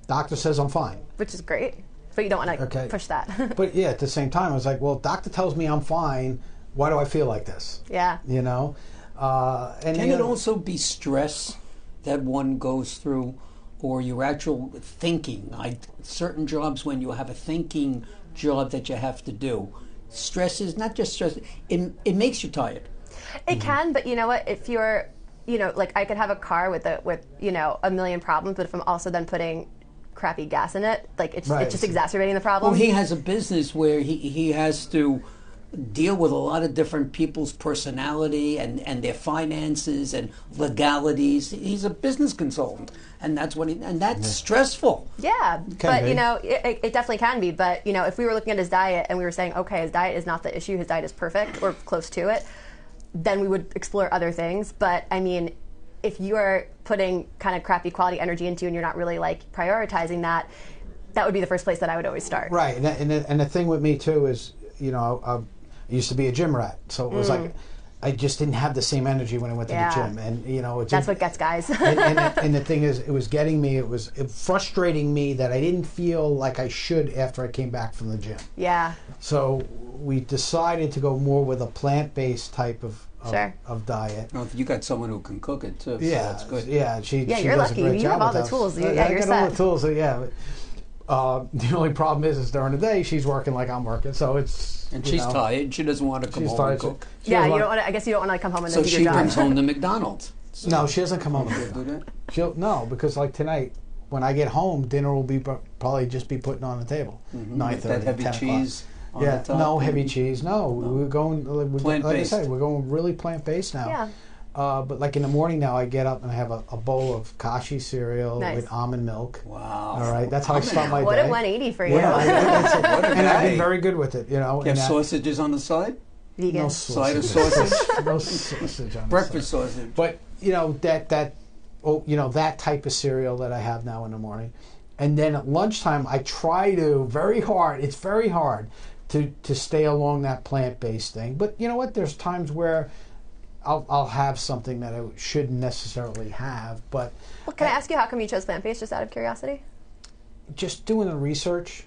doctor says I'm fine, which is great, but you don't want to push that. But yeah, at the same time, I was like, well, doctor tells me I'm fine. Why do I feel like this? Yeah. And can it also be stress that one goes through, or your actual thinking? Like certain jobs, when you have a thinking job that you have to do, stress is not just stress. It makes you tired. It can, but you know what? If you're, like I could have a car with a million problems, but if I'm also then putting crappy gas in it, like it's just exacerbating the problem. Well, he has a business where he has to deal with a lot of different people's personality and their finances and legalities. He's a business consultant, and that's what that's stressful. Yeah, but it definitely can be. But if we were looking at his diet and we were saying, okay, his diet is not the issue, his diet is perfect or close to it, then we would explore other things. But I mean, if you are putting kind of crappy quality energy into and you're not really like prioritizing that, that would be the first place that I would always start. Right, and the thing with me too is, I used to be a gym rat, so it was like I just didn't have the same energy when I went to the gym, and that's what gets guys. and the thing is, it was getting me. It was frustrating me that I didn't feel like I should after I came back from the gym. Yeah. So we decided to go more with a plant-based type of diet. Well, you got someone who can cook it too. So that's good. Yeah, she you're does lucky. A great You job have all with the tools. I you're got all the tools. So yeah. The only problem is during the day she's working like I'm working, so it's she's tired. She doesn't want to come home and cook. Yeah, you don't want to. I guess you don't want to come home and then do your job. So she comes home to McDonald's. So no, she doesn't come home and do that. She'll because like tonight when I get home, dinner will be probably just be putting on the table. 9:30, that heavy 10 cheese. On the top. No heavy cheese. No, we're going like I said, we're going really plant based now. Yeah. But like in the morning now, I get up and I have a bowl of kashi cereal with almond milk. Wow! All right, that's how I start my day. What a 180 for you! And I've been very good with it. You have sausages on the side. Vegan. No side of sausage. No sausage on breakfast the side. sausage. But that type of cereal that I have now in the morning, and then at lunchtime I try to very hard. It's very hard to stay along that plant-based thing. But you know what? There's times where I'll have something that I shouldn't necessarily have, but... Well, can I ask you, how come you chose plant-based, just out of curiosity? Just doing the research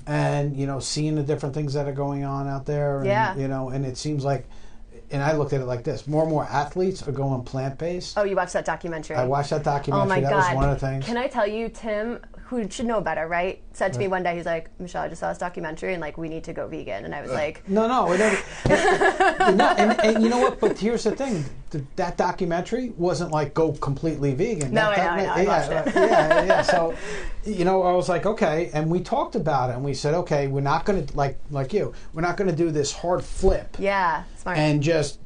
and, seeing the different things that are going on out there. And, and it seems like, and I looked at it like this, more and more athletes are going plant-based. Oh, you watched that documentary? I watched that documentary. Oh, my God. That was one of the things. Can I tell you, Tim, who should know better, right, said to me one day, he's like, Michelle, I just saw this documentary and, like, we need to go vegan. And I was like... No, and you know what? But here's the thing. That documentary wasn't like, go completely vegan. No, I watched it. Yeah. So, I was like, okay. And we talked about it. And we said, okay, we're not going to, like you, we're not going to do this hard flip. Yeah, smart. And just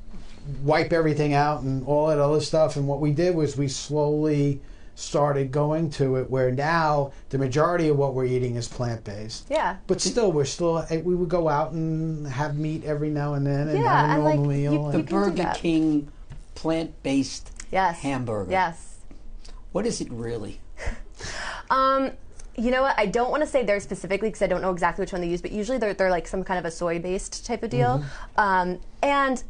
wipe everything out and all that other stuff. And what we did was we slowly started going to it where now the majority of what we're eating is plant-based. Yeah. But still, we would go out and have meat every now and then and have a normal meal. The Burger King plant-based hamburger. Yes. What is it really? You know what? I don't want to say theirs specifically because I don't know exactly which one they use, but usually they're like some kind of a soy-based type of deal. And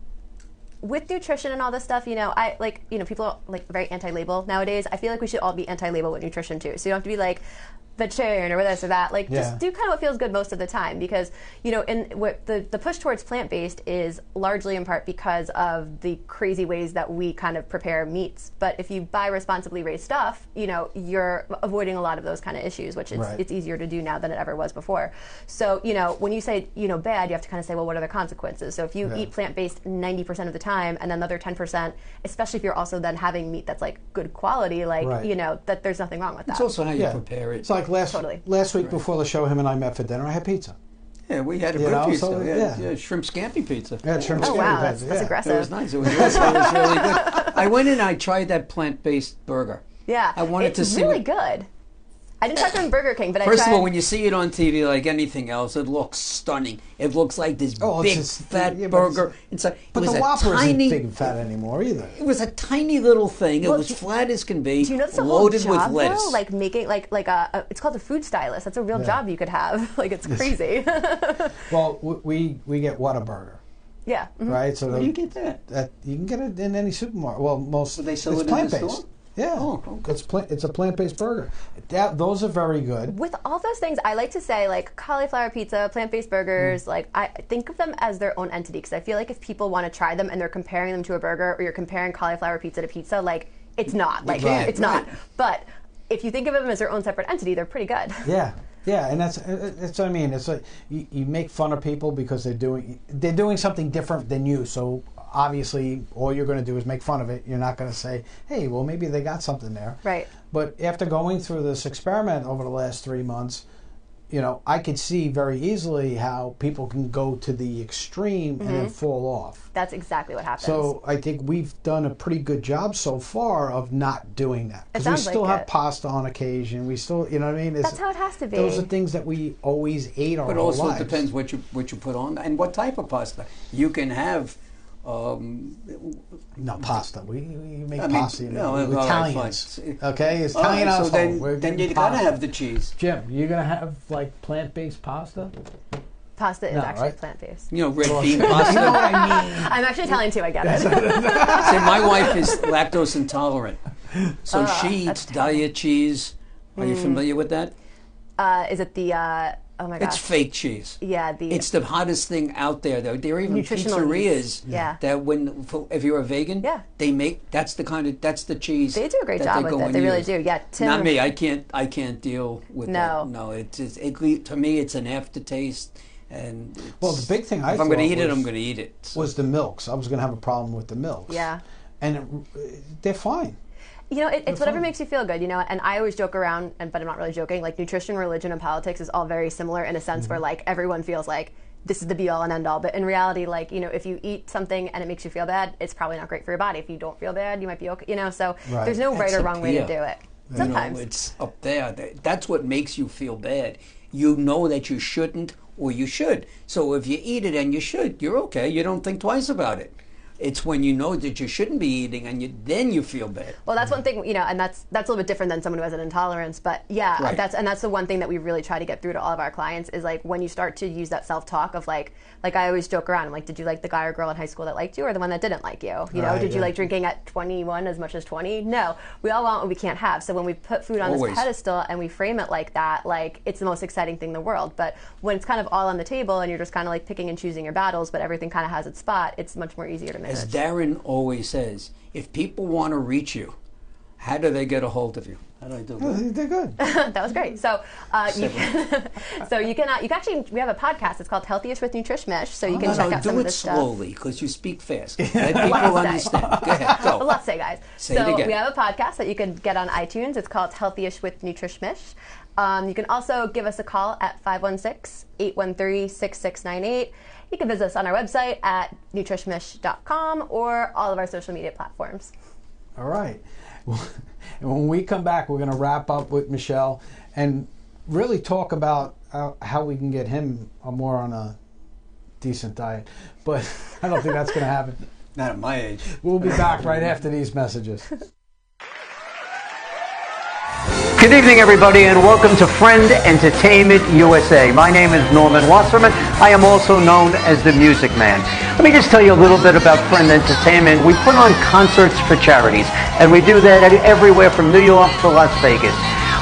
with nutrition and all this stuff, people are like very anti-label nowadays. I feel like we should all be anti-label with nutrition too. So you don't have to be like, vegetarian or this or that. Like, Yeah. just do kind of what feels good most of the time, because, you know, the push towards plant-based is largely in part because of the crazy ways that we kind of prepare meats. But if you buy responsibly raised stuff, you know, you're avoiding a lot of those kind of issues, which it's easier to do now than it ever was before. So, you know, when you say, you know, bad, you have to kind of say, well, what are the consequences? So if you eat plant-based 90% of the time, and then the other 10%, especially if you're also then having meat that's like good quality, like, you know, that there's nothing wrong with that. It's also how you prepare it. It's like last week before the show, him and I met for dinner. I had pizza. Yeah, we had a good pizza. So, yeah, shrimp scampi pizza. Yeah, shrimp scampi pizza. That's aggressive. It was nice. It was really good. I went in. I tried that plant-based burger. Yeah, I wanted to see. It's really good. I didn't try it from Burger King, but I tried. First of all, when you see it on TV, like anything else, it looks stunning. It looks like this big, fat burger. But the Whopper isn't big and fat anymore either. It was a tiny little thing. It was flat as can be. Do you know that's a loaded whole job, with lettuce. though? Like making it's called a food stylist. That's a real job you could have. Like, it's crazy. Well, we get Whataburger. Yeah. Mm-hmm. Right. So where do you get that? You can get it in any supermarket. Well, most they sell it's it plant-based. in the store? Yeah, okay. It's a plant-based burger. Those are very good. With all those things, I like to say, like, cauliflower pizza, plant-based burgers, like, I think of them as their own entity, because I feel like if people want to try them and they're comparing them to a burger, or you're comparing cauliflower pizza to pizza, like, it's not. Like, it's not. But if you think of them as their own separate entity, they're pretty good. Yeah. Yeah, and that's what I mean. It's like you make fun of people because they're doing something different than you. So obviously, all you're going to do is make fun of it. You're not going to say, "Hey, well, maybe they got something there." Right. But after going through this experiment over the last 3 months, you know, I could see very easily how people can go to the extreme and then fall off. That's exactly what happens. So I think we've done a pretty good job so far of not doing that. Because we still have pasta on occasion. We still, you know what I mean? That's how it has to be. Those are things that we always ate our whole lives. But also it depends what you put on and what type of pasta. You can have... no, pasta. We make pasta. No, Italians. Okay? It's Italian household. So then you got to have the cheese. Jim, you're going to have, like, plant-based pasta? Pasta is actually plant-based. You know, red bean pasta. You know what I mean? I'm actually Italian too, I get it. See, my wife is lactose intolerant. So she eats diet cheese. Are you familiar with that? Is it the, oh my gosh. It's fake cheese. Yeah. It's the hottest thing out there, though. There are even pizzerias that if you're a vegan, they make, that's the cheese. They do a great job with it. They really do. Yeah. Not me. I can't deal with that. No, it's just, to me, it's an aftertaste. And well, the big thing if I'm going to eat it, I'm going to eat it. So. Was the milks. I was going to have a problem with the milks. Yeah. And they're fine. You know, it's whatever makes you feel good, you know, and I always joke around, but I'm not really joking, like nutrition, religion, and politics is all very similar in a sense where, like, everyone feels like this is the be-all and end-all, but in reality, like, you know, if you eat something and it makes you feel bad, it's probably not great for your body. If you don't feel bad, you might be okay, you know, so there's no right or wrong way to do it. Sometimes. It's up there. That's what makes you feel bad. You know that you shouldn't or you should. So if you eat it and you should, you're okay. You don't think twice about it. It's when you know that you shouldn't be eating and then you feel bad. Well, that's one thing, you know, and that's a little bit different than someone who has an intolerance. But yeah, that's the one thing that we really try to get through to all of our clients is, like, when you start to use that self-talk of like I always joke around, I'm like, did you like the guy or girl in high school that liked you, or the one that didn't like you? You know, did you like drinking at 21 as much as 20? No, we all want what we can't have. So when we put food on this pedestal and we frame it like that, like, it's the most exciting thing in the world. But when it's kind of all on the table and you're just kind of like picking and choosing your battles, but everything kind of has its spot, it's much more easier to manage. As Darren always says, if people want to reach you, how do they get a hold of you? How do I do that? They're good. That was great. So you can actually, we have a podcast. It's called Healthiest with NutriMish. So you can check out some of this stuff. Do it slowly because you speak fast. Let people understand. Go ahead. Go. A lot to say, guys. Say it again. We have a podcast that you can get on iTunes. It's called Healthiest with NutriMish. You can also give us a call at 516-813-6698. You can visit us on our website at NutriMish.com or all of our social media platforms. All right. And when we come back, we're going to wrap up with Michelle and really talk about how we can get him more on a decent diet. But I don't think that's going to happen. Not at my age. We'll be back right after these messages. Good evening, everybody, and welcome to Friend Entertainment USA. My name is Norman Wasserman. I am also known as the Music Man. Let me just tell you a little bit about Friend Entertainment. We put on concerts for charities, and we do that everywhere from New York to Las Vegas.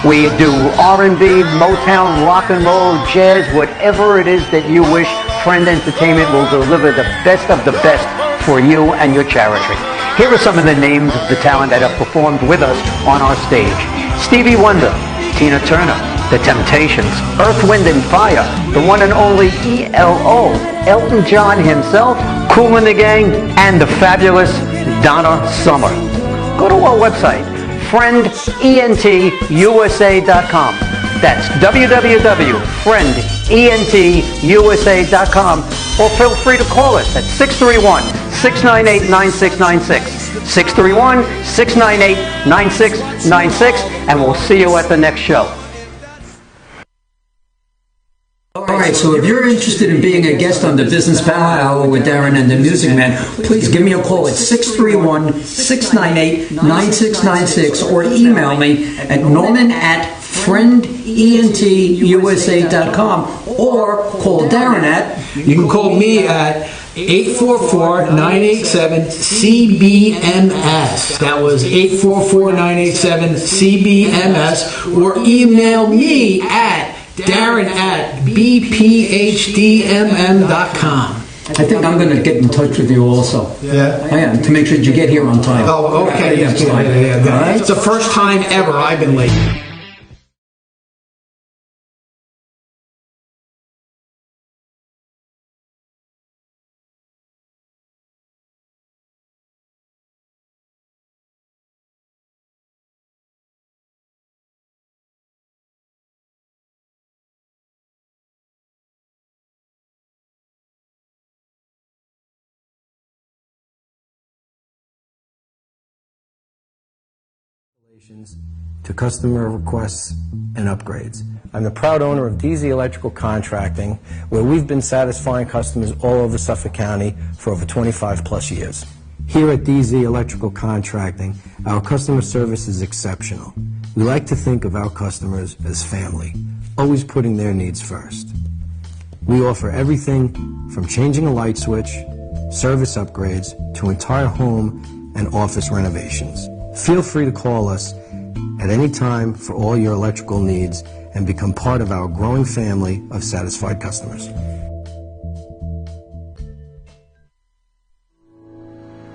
We do R&B, Motown, rock and roll, jazz, whatever it is that you wish. Friend Entertainment will deliver the best of the best for you and your charity. Here are some of the names of the talent that have performed with us on our stage. Stevie Wonder, Tina Turner, The Temptations, Earth, Wind and Fire, the one and only ELO, Elton John himself, Kool and the Gang, and the fabulous Donna Summer. Go to our website, friendentusa.com. That's www.friendentusa.com, or feel free to call us at 631-698-9696. 631-698-9696, and we'll see you at the next show. All right, so if you're interested in being a guest on the Business Power Hour with Darren and the Music Man, please give me a call at 631-698-9696 or email me at norman@friendentusa.com or call Darren at... You can call me at 844-987-CBMS. That was 844-987-CBMS, or email me at Darren@bphdmm.com. I think I'm going to get in touch with you also. Yeah? I am, to make sure you get here on time. Oh, okay. Yeah, All right. It's the first time ever I've been late. To customer requests and upgrades. I'm the proud owner of DZ Electrical Contracting, where we've been satisfying customers all over Suffolk County for over 25 plus years. Here at DZ Electrical Contracting, our customer service is exceptional. We like to think of our customers as family, always putting their needs first. We offer everything from changing a light switch, service upgrades, to entire home and office renovations. Feel free to call us at any time for all your electrical needs and become part of our growing family of satisfied customers.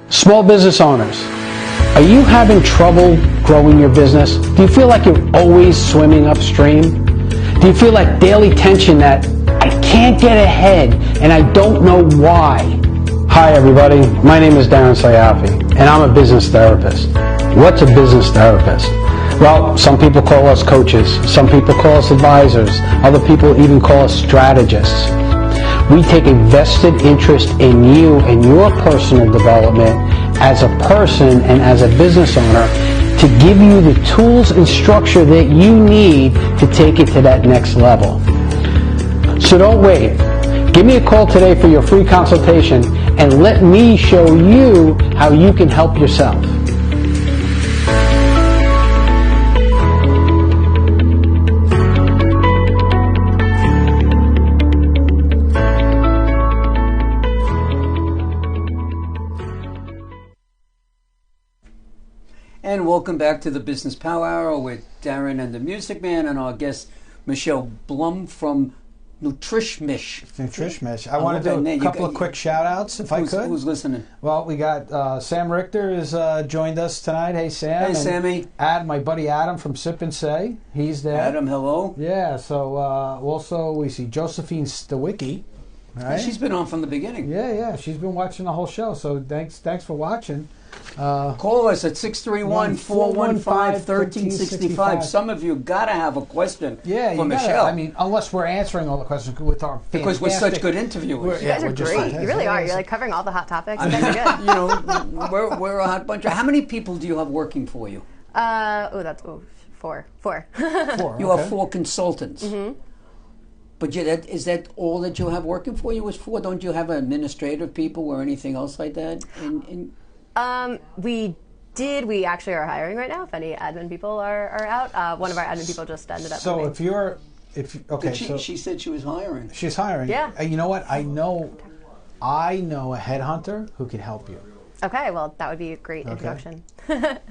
Small business owners, are you having trouble growing your business? Do you feel like you're always swimming upstream? Do you feel like daily tension that I can't get ahead and I don't know why? Hi everybody, my name is Darren Sayafi and I'm a business therapist. What's a business therapist? Well, some people call us coaches, some people call us advisors, other people even call us strategists. We take a vested interest in you and your personal development as a person and as a business owner to give you the tools and structure that you need to take it to that next level. So don't wait. Give me a call today for your free consultation and let me show you how you can help yourself. And welcome back to the Business Power Hour with Darren and the Music Man and our guest Michelle Blum from NutriMish. NutriMish. I want to do a couple of quick shout-outs, if I could. Who's listening? Well, we got Sam Richter has joined us tonight. Hey, Sam. Hey, Sammy. My buddy Adam from Sip and Say. He's there. Adam, hello. Yeah, so also we see Josephine Stawicki. Right? Yeah, she's been on from the beginning. Yeah. She's been watching the whole show, so thanks for watching. Call us at 631-415-1365. Some of you got to have a question for Michelle. I mean, unless we're answering all the questions with our because we're such good interviewers. You guys are great. You really are. You're like covering all the hot topics. You guys are good. You know, we're a hot bunch. How many people do you have working for you? Four. You have 4 consultants. Mm-hmm. But is that all that you have working for you? Is 4? Don't you have administrative people or anything else like that? We actually are hiring right now. If any admin people are out, one of our admin people just ended up. So moving. She said she was hiring. She's hiring. Yeah. You know what? I know a headhunter who can help you. Okay, well, that would be a great introduction.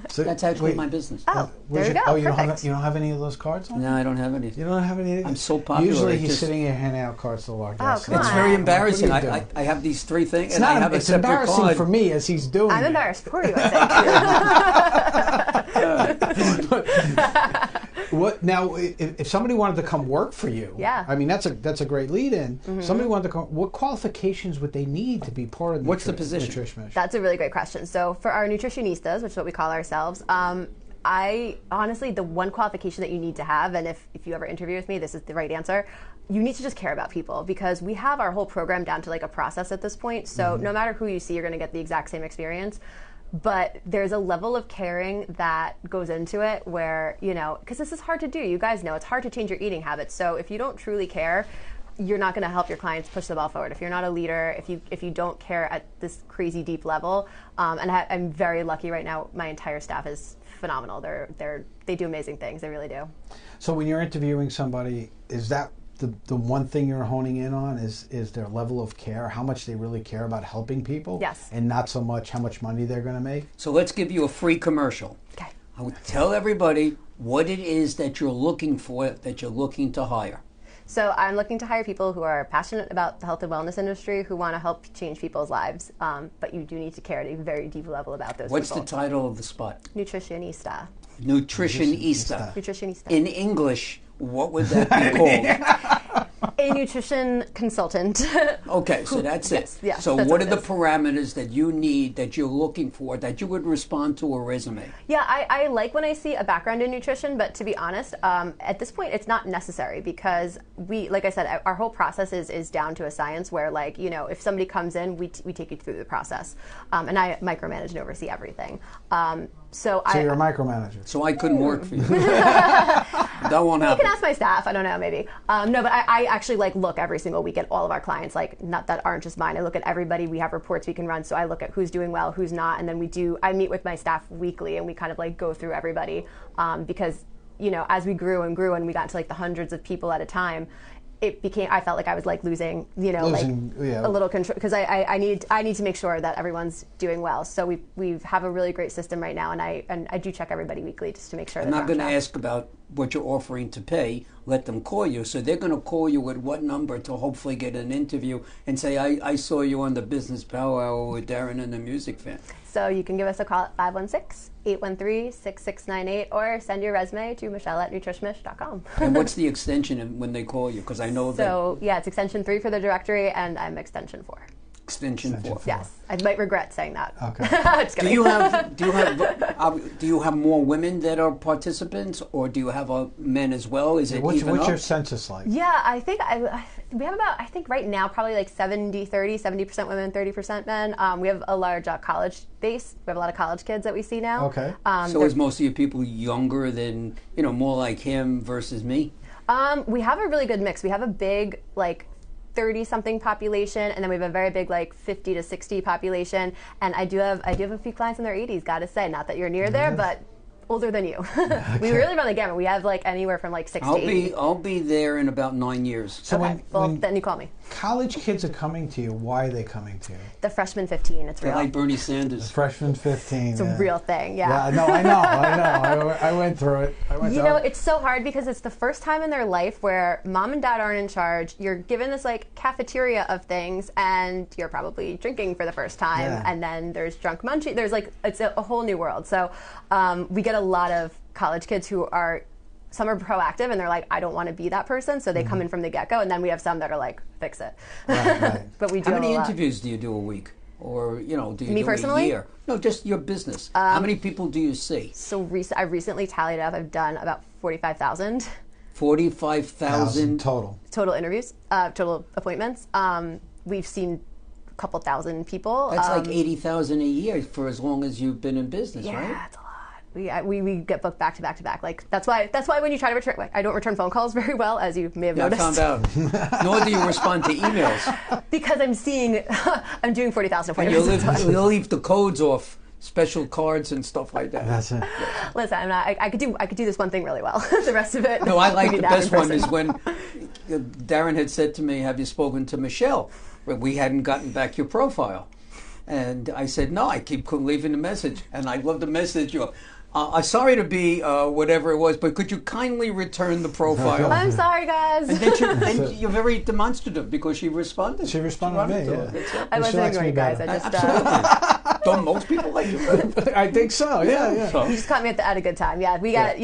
So, That's actually my business. Oh, there you go. Oh, you Perfect. don't have any of those cards on? No, I don't have any. You don't have any? I'm so popular. Usually it he's just- sitting here handing out cards to our guests. come It's on. very embarrassing. What are you I have these 3 things, It's and I not. have a It's separate embarrassing card. for me as he's doing. I'm it. embarrassed for you, I think. What now? If somebody wanted to come work for you, Yeah. I mean that's a great lead-in. Somebody wanted to come. What qualifications would they need to be part of? What's the position? NutriMish? That's a really great question. So for our nutritionistas, which is what we call ourselves, I honestly, the one qualification that you need to have, and if you ever interview with me, this is the right answer, you need to just care about people, because we have our whole program down to like a process at this point. So no matter who you see, you're going to get the exact same experience. But there's a level of caring that goes into it where, because this is hard to do. You guys know it's hard to change your eating habits. So if you don't truly care, you're not going to help your clients push the ball forward. If you're not a leader, if you don't care at this crazy deep level, and I'm very lucky right now. My entire staff is phenomenal. They do amazing things. They really do. So when you're interviewing somebody, is that the one thing you're honing in on is their level of care, how much they really care about helping people? Yes. And not so much how much money they're going to make? So let's give you a free commercial. Okay. I would tell everybody what it is that you're looking for, that you're looking to hire. So I'm looking to hire people who are passionate about the health and wellness industry, who want to help change people's lives. But you do need to care at a very deep level about those What's people. the title of the spot? Nutritionista. Nutritionista. Nutritionista. In English, what would that be called? A nutrition consultant. Okay, so that's it. Yes, yeah, so that's what what are it the is. parameters that you need, that you're looking for, that you would respond to a resume? Yeah, I like when I see a background in nutrition, but to be honest, at this point, it's not necessary, because like I said, our whole process is down to a science where, if somebody comes in, we take you through the process. And I micromanage and oversee everything. So you're a micromanager. So I couldn't work for you. That won't You happen. can ask my staff. I don't know, maybe. No, but I actually look every single week at all of our clients. Not that aren't just mine. I look at everybody. We have reports we can run. So I look at who's doing well, who's not, and then I meet with my staff weekly, and we kind of go through everybody, because as we grew and we got to the hundreds of people at a time, I felt like I was losing, a little control, because I need to make sure that everyone's doing well. So we have a really great system right now, and I do check everybody weekly just to make sure. I'm not going to ask about what you're offering to pay. Let them call you. So they're going to call you at what number to hopefully get an interview and say, I saw you on the Business Power Hour with Darren and the Music Fan. So you can give us a call at 516-813-6698, or send your resume to Michelle@NutriMish.com. And what's the extension when they call you? Because I know that. So yeah, it's extension 3 for the directory, and I'm extension 4. Extension 4. Yes, I might regret saying that. Okay. Just kidding. Do you have more women that are participants, or do you have men as well? Is it What's even up? your census like? Yeah, I think we have about, right now, probably 70-30, 70% women, 30% men. We have a large college base. We have a lot of college kids that we see now. Okay. So is most of your people younger than, more like him versus me? We have a really good mix. We have a big, 30-something population, and then we have a very big 50 to 60 population. And I do have a few clients in their 80s. Got to say, not that you're near there, but older than you. We really run the gamut. We have anywhere from 6 to 8. I'll be there in about 9 years. So okay. Then you call me. College kids are coming to you. Why are they coming to you? The freshman 15. It's They're real. like Bernie Sanders. The freshman 15. It's a real thing. Yeah. Yeah. No, I know. I went through it. It's so hard, because it's the first time in their life where mom and dad aren't in charge. You're given this cafeteria of things, and you're probably drinking for the first time. Yeah. And then there's drunk munching. There's it's a whole new world. So we get a lot of college kids who are, some are proactive and they're I don't want to be that person, so they come in from the get-go, and then we have some that are fix it. Right. But we do. How many interviews do you do a week? Or, do you Me do personally? a year? No, just your business. How many people do you see? So I've recently tallied up. I've done about 45,000. 45,000 total interviews, total appointments. We've seen a couple thousand people. That's 80,000 a year for as long as you've been in business, right? Yeah, it's a lot. We get booked back to back to back. That's why when you try to return, I don't return phone calls very well, as you may have noticed. I found out. Nor do you respond to emails. Because I'm doing 40,000 And you appointments. leave the codes off, special cards and stuff like that. That's it. Listen, I'm not. I could do this one thing really well. The rest of it. No, I like we the need to have best in one person. is when Darren had said to me, "Have you spoken to Michelle?" We hadn't gotten back your profile. And I said, no, I keep leaving the message. And I love the message. I'm sorry to be whatever it was, but could you kindly return the profile? I'm sorry, guys. And then you're very demonstrative because she responded. She responded to me, yeah. I wasn't ignoring you guys. I just, Absolutely. Don't most people like you? I think so, yeah. You just caught me at a good time. Yeah, we got,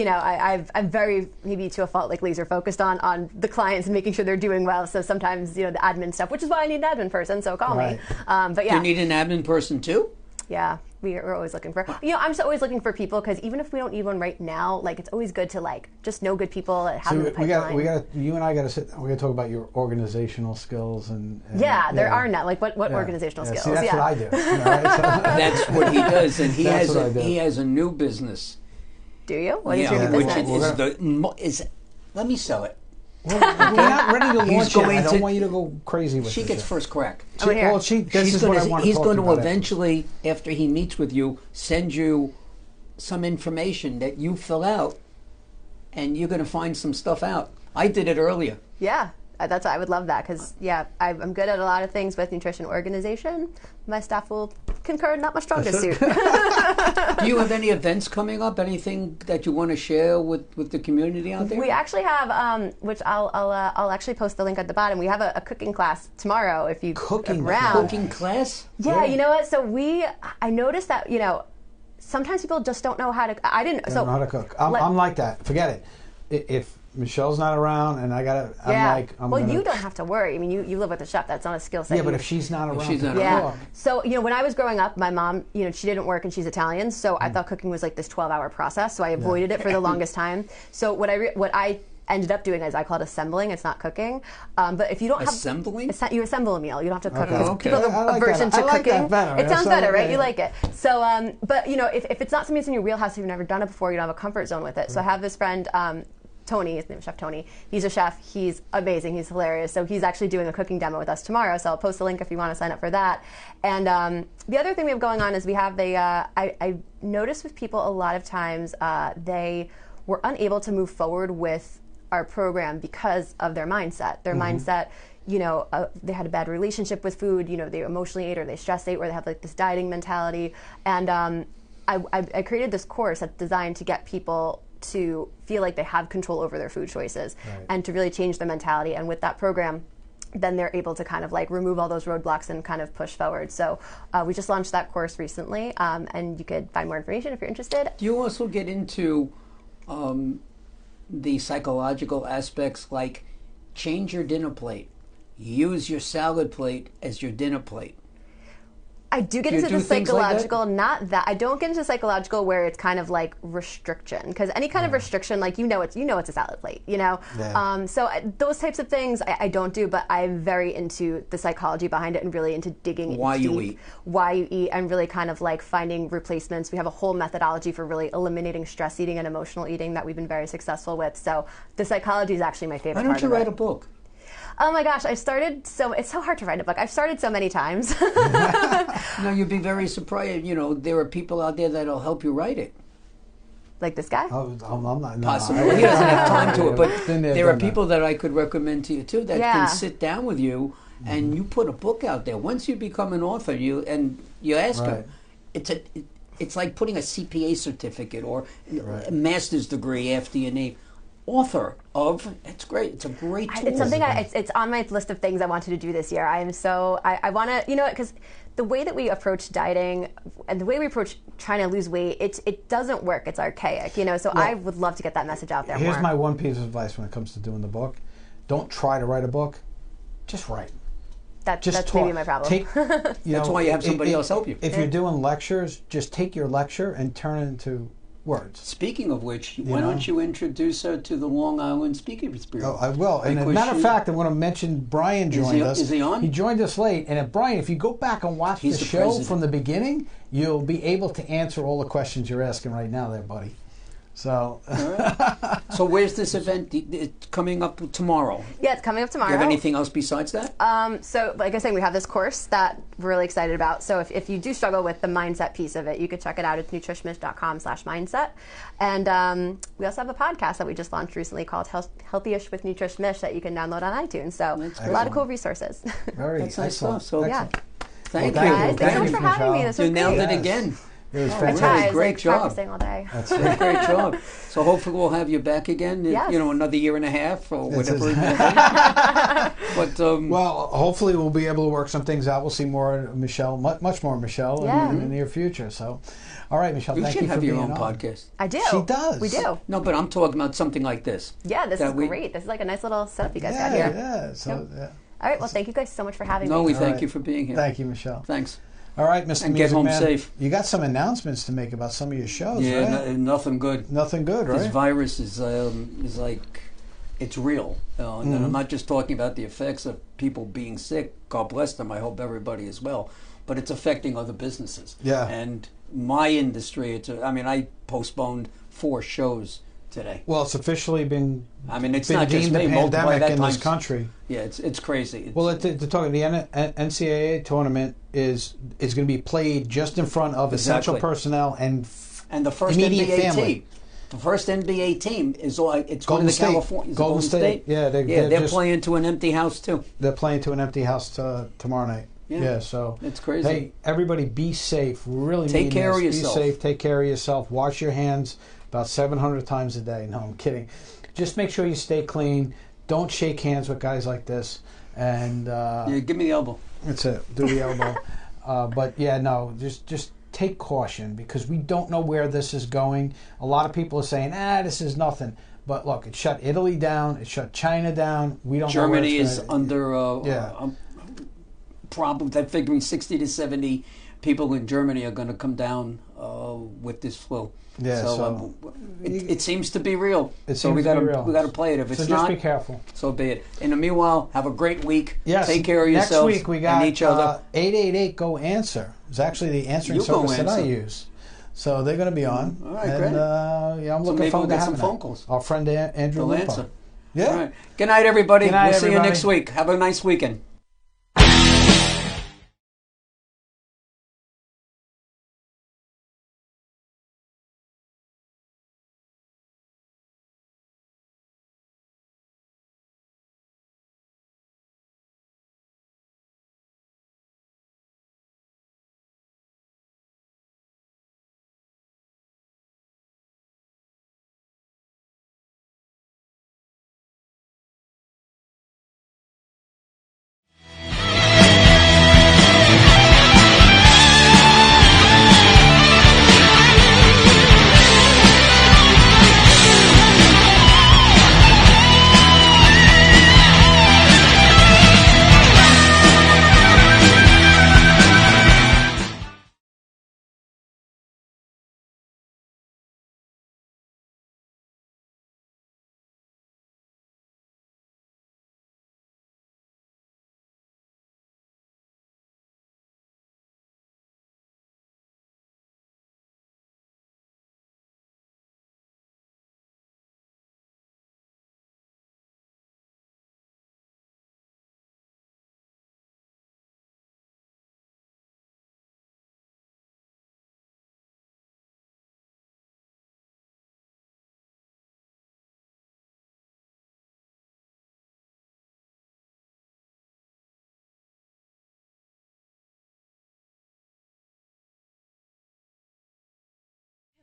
I'm very, maybe to a fault, like laser focused on the clients and making sure they're doing well. So sometimes, the admin stuff, which is why I need an admin person, so call me. But yeah. You need an admin person too? Yeah, we're always looking for. I'm just always looking for people because even if we don't need one right now, like it's always good to just know good people and have them in the pipeline. You and I got to sit. We're going to talk about your organizational skills and there are now. Like what organizational skills? See, that's what I do. That's what he does, and he has a new business. Do you? What is your new business? Let me sell it. Well, we're not ready to launch it. I don't want you to go crazy with it. She gets first crack. He's going to eventually, after he meets with you, send you some information that you fill out, and you're going to find some stuff out. I did it earlier. Yeah. I would love that because, I'm good at a lot of things with nutrition organization. My staff will concur, not my strongest suit. Do you have any events coming up? Anything that you want to share with the community out there? We actually have, which I'll actually post the link at the bottom. We have a cooking class tomorrow if you cooking class. Yeah, you know what? So I noticed that sometimes people just don't know how to. I didn't know how to cook. I'm like that. Forget it. If Michelle's not around and I gotta, you don't have to worry. I mean, you live with a chef. That's not a skill set. Yeah, but if she's not around, So when I was growing up, my mom, she didn't work and she's Italian, so I thought cooking was like this 12-hour process. So I avoided it for the longest time. So what I ended up doing is I call it assembling. It's not cooking. But if you don't assembling, you assemble a meal. You don't have to cook. Okay. People have aversion to cooking. It sounds better, right? You like it. So, but if it's not something that's in your wheelhouse, if you've never done it before, you don't have a comfort zone with it. So I have this friend. Tony, his name is Chef Tony. He's a chef. He's amazing. He's hilarious. So he's actually doing a cooking demo with us tomorrow. So I'll post a link if you want to sign up for that. And the other thing we have going on is we have I noticed with people a lot of times they were unable to move forward with our program because of their mindset. Their mindset, they had a bad relationship with food. They emotionally ate or they stress ate, or they have like this dieting mentality. And I created this course that's designed to get people to feel like they have control over their food choices and to really change their mentality. And with that program, then they're able to kind of like remove all those roadblocks and kind of push forward. So we just launched that course recently, and you could find more information if you're interested. Do you also get into the psychological aspects, like change your dinner plate, use your salad plate as your dinner plate? I do get into the psychological, not that. I don't get into psychological where it's kind of like restriction, because any kind of restriction, like it's a salad plate, So those types of things I don't do, but I'm very into the psychology behind it and really into digging why deep, you eat, and really kind of like finding replacements. We have a whole methodology for really eliminating stress eating and emotional eating that we've been very successful with. So the psychology is actually my favorite. Why don't you write a book? Oh my gosh, it's so hard to write a book. I've started so many times. No, you'd be very surprised. There are people out there that'll help you write it. Like this guy? I'm not. Possibly. He doesn't have time to it, but there are people that I could recommend to you too that can sit down with you and you put a book out there. Once you become an author, you ask them. It's like putting a CPA certificate or a master's degree after your name. Author of, it's great. It's a great tool. It's something it's on my list of things I wanted to do this year. I want to, because the way that we approach dieting and the way we approach trying to lose weight, it doesn't work. It's archaic, So I would love to get that message out there more. Here's my one piece of advice when it comes to doing the book. Don't try to write a book. Just write. That's maybe my problem. That's why you have somebody else help you. If you're doing lectures, just take your lecture and turn it into words. Speaking of which, why don't you introduce her to the Long Island Speakers Bureau? Oh, I will. And as a matter of fact, I'm going to mention Brian joined us. Is he on? He joined us late. And Brian, if you go back and watch the show from the beginning, you'll be able to answer all the questions you're asking right now there, buddy. So, So where's this event? It's coming up tomorrow. Yeah, it's coming up tomorrow. Do you have anything else besides that? So, like I said, we have this course that we're really excited about. So if you do struggle with the mindset piece of it, you could check it out. It's NutriMish.com/mindset. And we also have a podcast that we just launched recently called Healthyish with NutriMish that you can download on iTunes. So a lot of cool resources. Very That's nice excellent. stuff. So yeah. Thank Well, you. Guys, thanks so much for having me. This was You nailed great. it again. It was I fantastic. tried. Great job. Practicing all day. That's Great, great job. So hopefully we'll have you back again. Yes. You know, another year and a half or whatever. But well, hopefully we'll be able to work some things out. We'll see more of Michelle, much more Michelle in the near future. So, all right, Michelle, you thank should you for have being your own on. podcast. I do. She does. We do. No, but I'm talking about something like this. Yeah, this is great. This is like a nice little setup you guys got here. Yeah. So, All right. Well, thank you guys so much for having me. No, we thank you for being here. Thank you, Michelle. Thanks. All right, Mr. And Music get home Man, safe. You got some announcements to make about some of your shows, Yeah, right? nothing good. Nothing good, right? This virus is like, it's real. And I'm not just talking about the effects of people being sick. God bless them. I hope everybody is well. But it's affecting other businesses. Yeah. And my industry, I postponed 4 shows today. Well, it's officially been. It's been not just deemed me. a Multiply pandemic that in times. this country. Yeah, it's crazy. Well, they're talking the NCAA tournament is going to be played just in front of essential personnel and the first immediate NBA family. team. The first NBA team is it's Golden going to State. California. Golden State. Yeah, they're playing to an empty house too. They're playing to an empty house tomorrow night. Yeah, so it's crazy. Hey, everybody, be safe. Really, Take care of yourself. Be safe. Take care of yourself. Wash your hands about 700 times a day. No, I'm kidding. Just make sure you stay clean. Don't shake hands with guys like this. And give me the elbow. That's it. Do the elbow. But yeah, no, just take caution because we don't know where this is going. A lot of people are saying, this is nothing. But look, it shut Italy down. It shut China down. We don't know where Germany it's is gonna, under problem. They're figuring 60 to 70 people in Germany are going to come down with this flu. Yeah, so it seems to be real. It so seems we to be real. We got to play it. If it's so just not, be careful. So be it. In the meanwhile, have a great week. Yes. Take care of yourselves. Next week we got and each other. 888 Go Answer. It's actually the answering service that I use. So they're going to be on. All right, and, great. I'm looking forward to having some phone calls. Our friend Andrew They'll Lupo. answer. Yeah. All right. Good night, everybody. Good night, we'll see you everybody. next week. Have a nice weekend.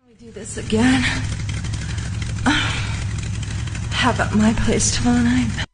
We do this again. How about my place tomorrow night?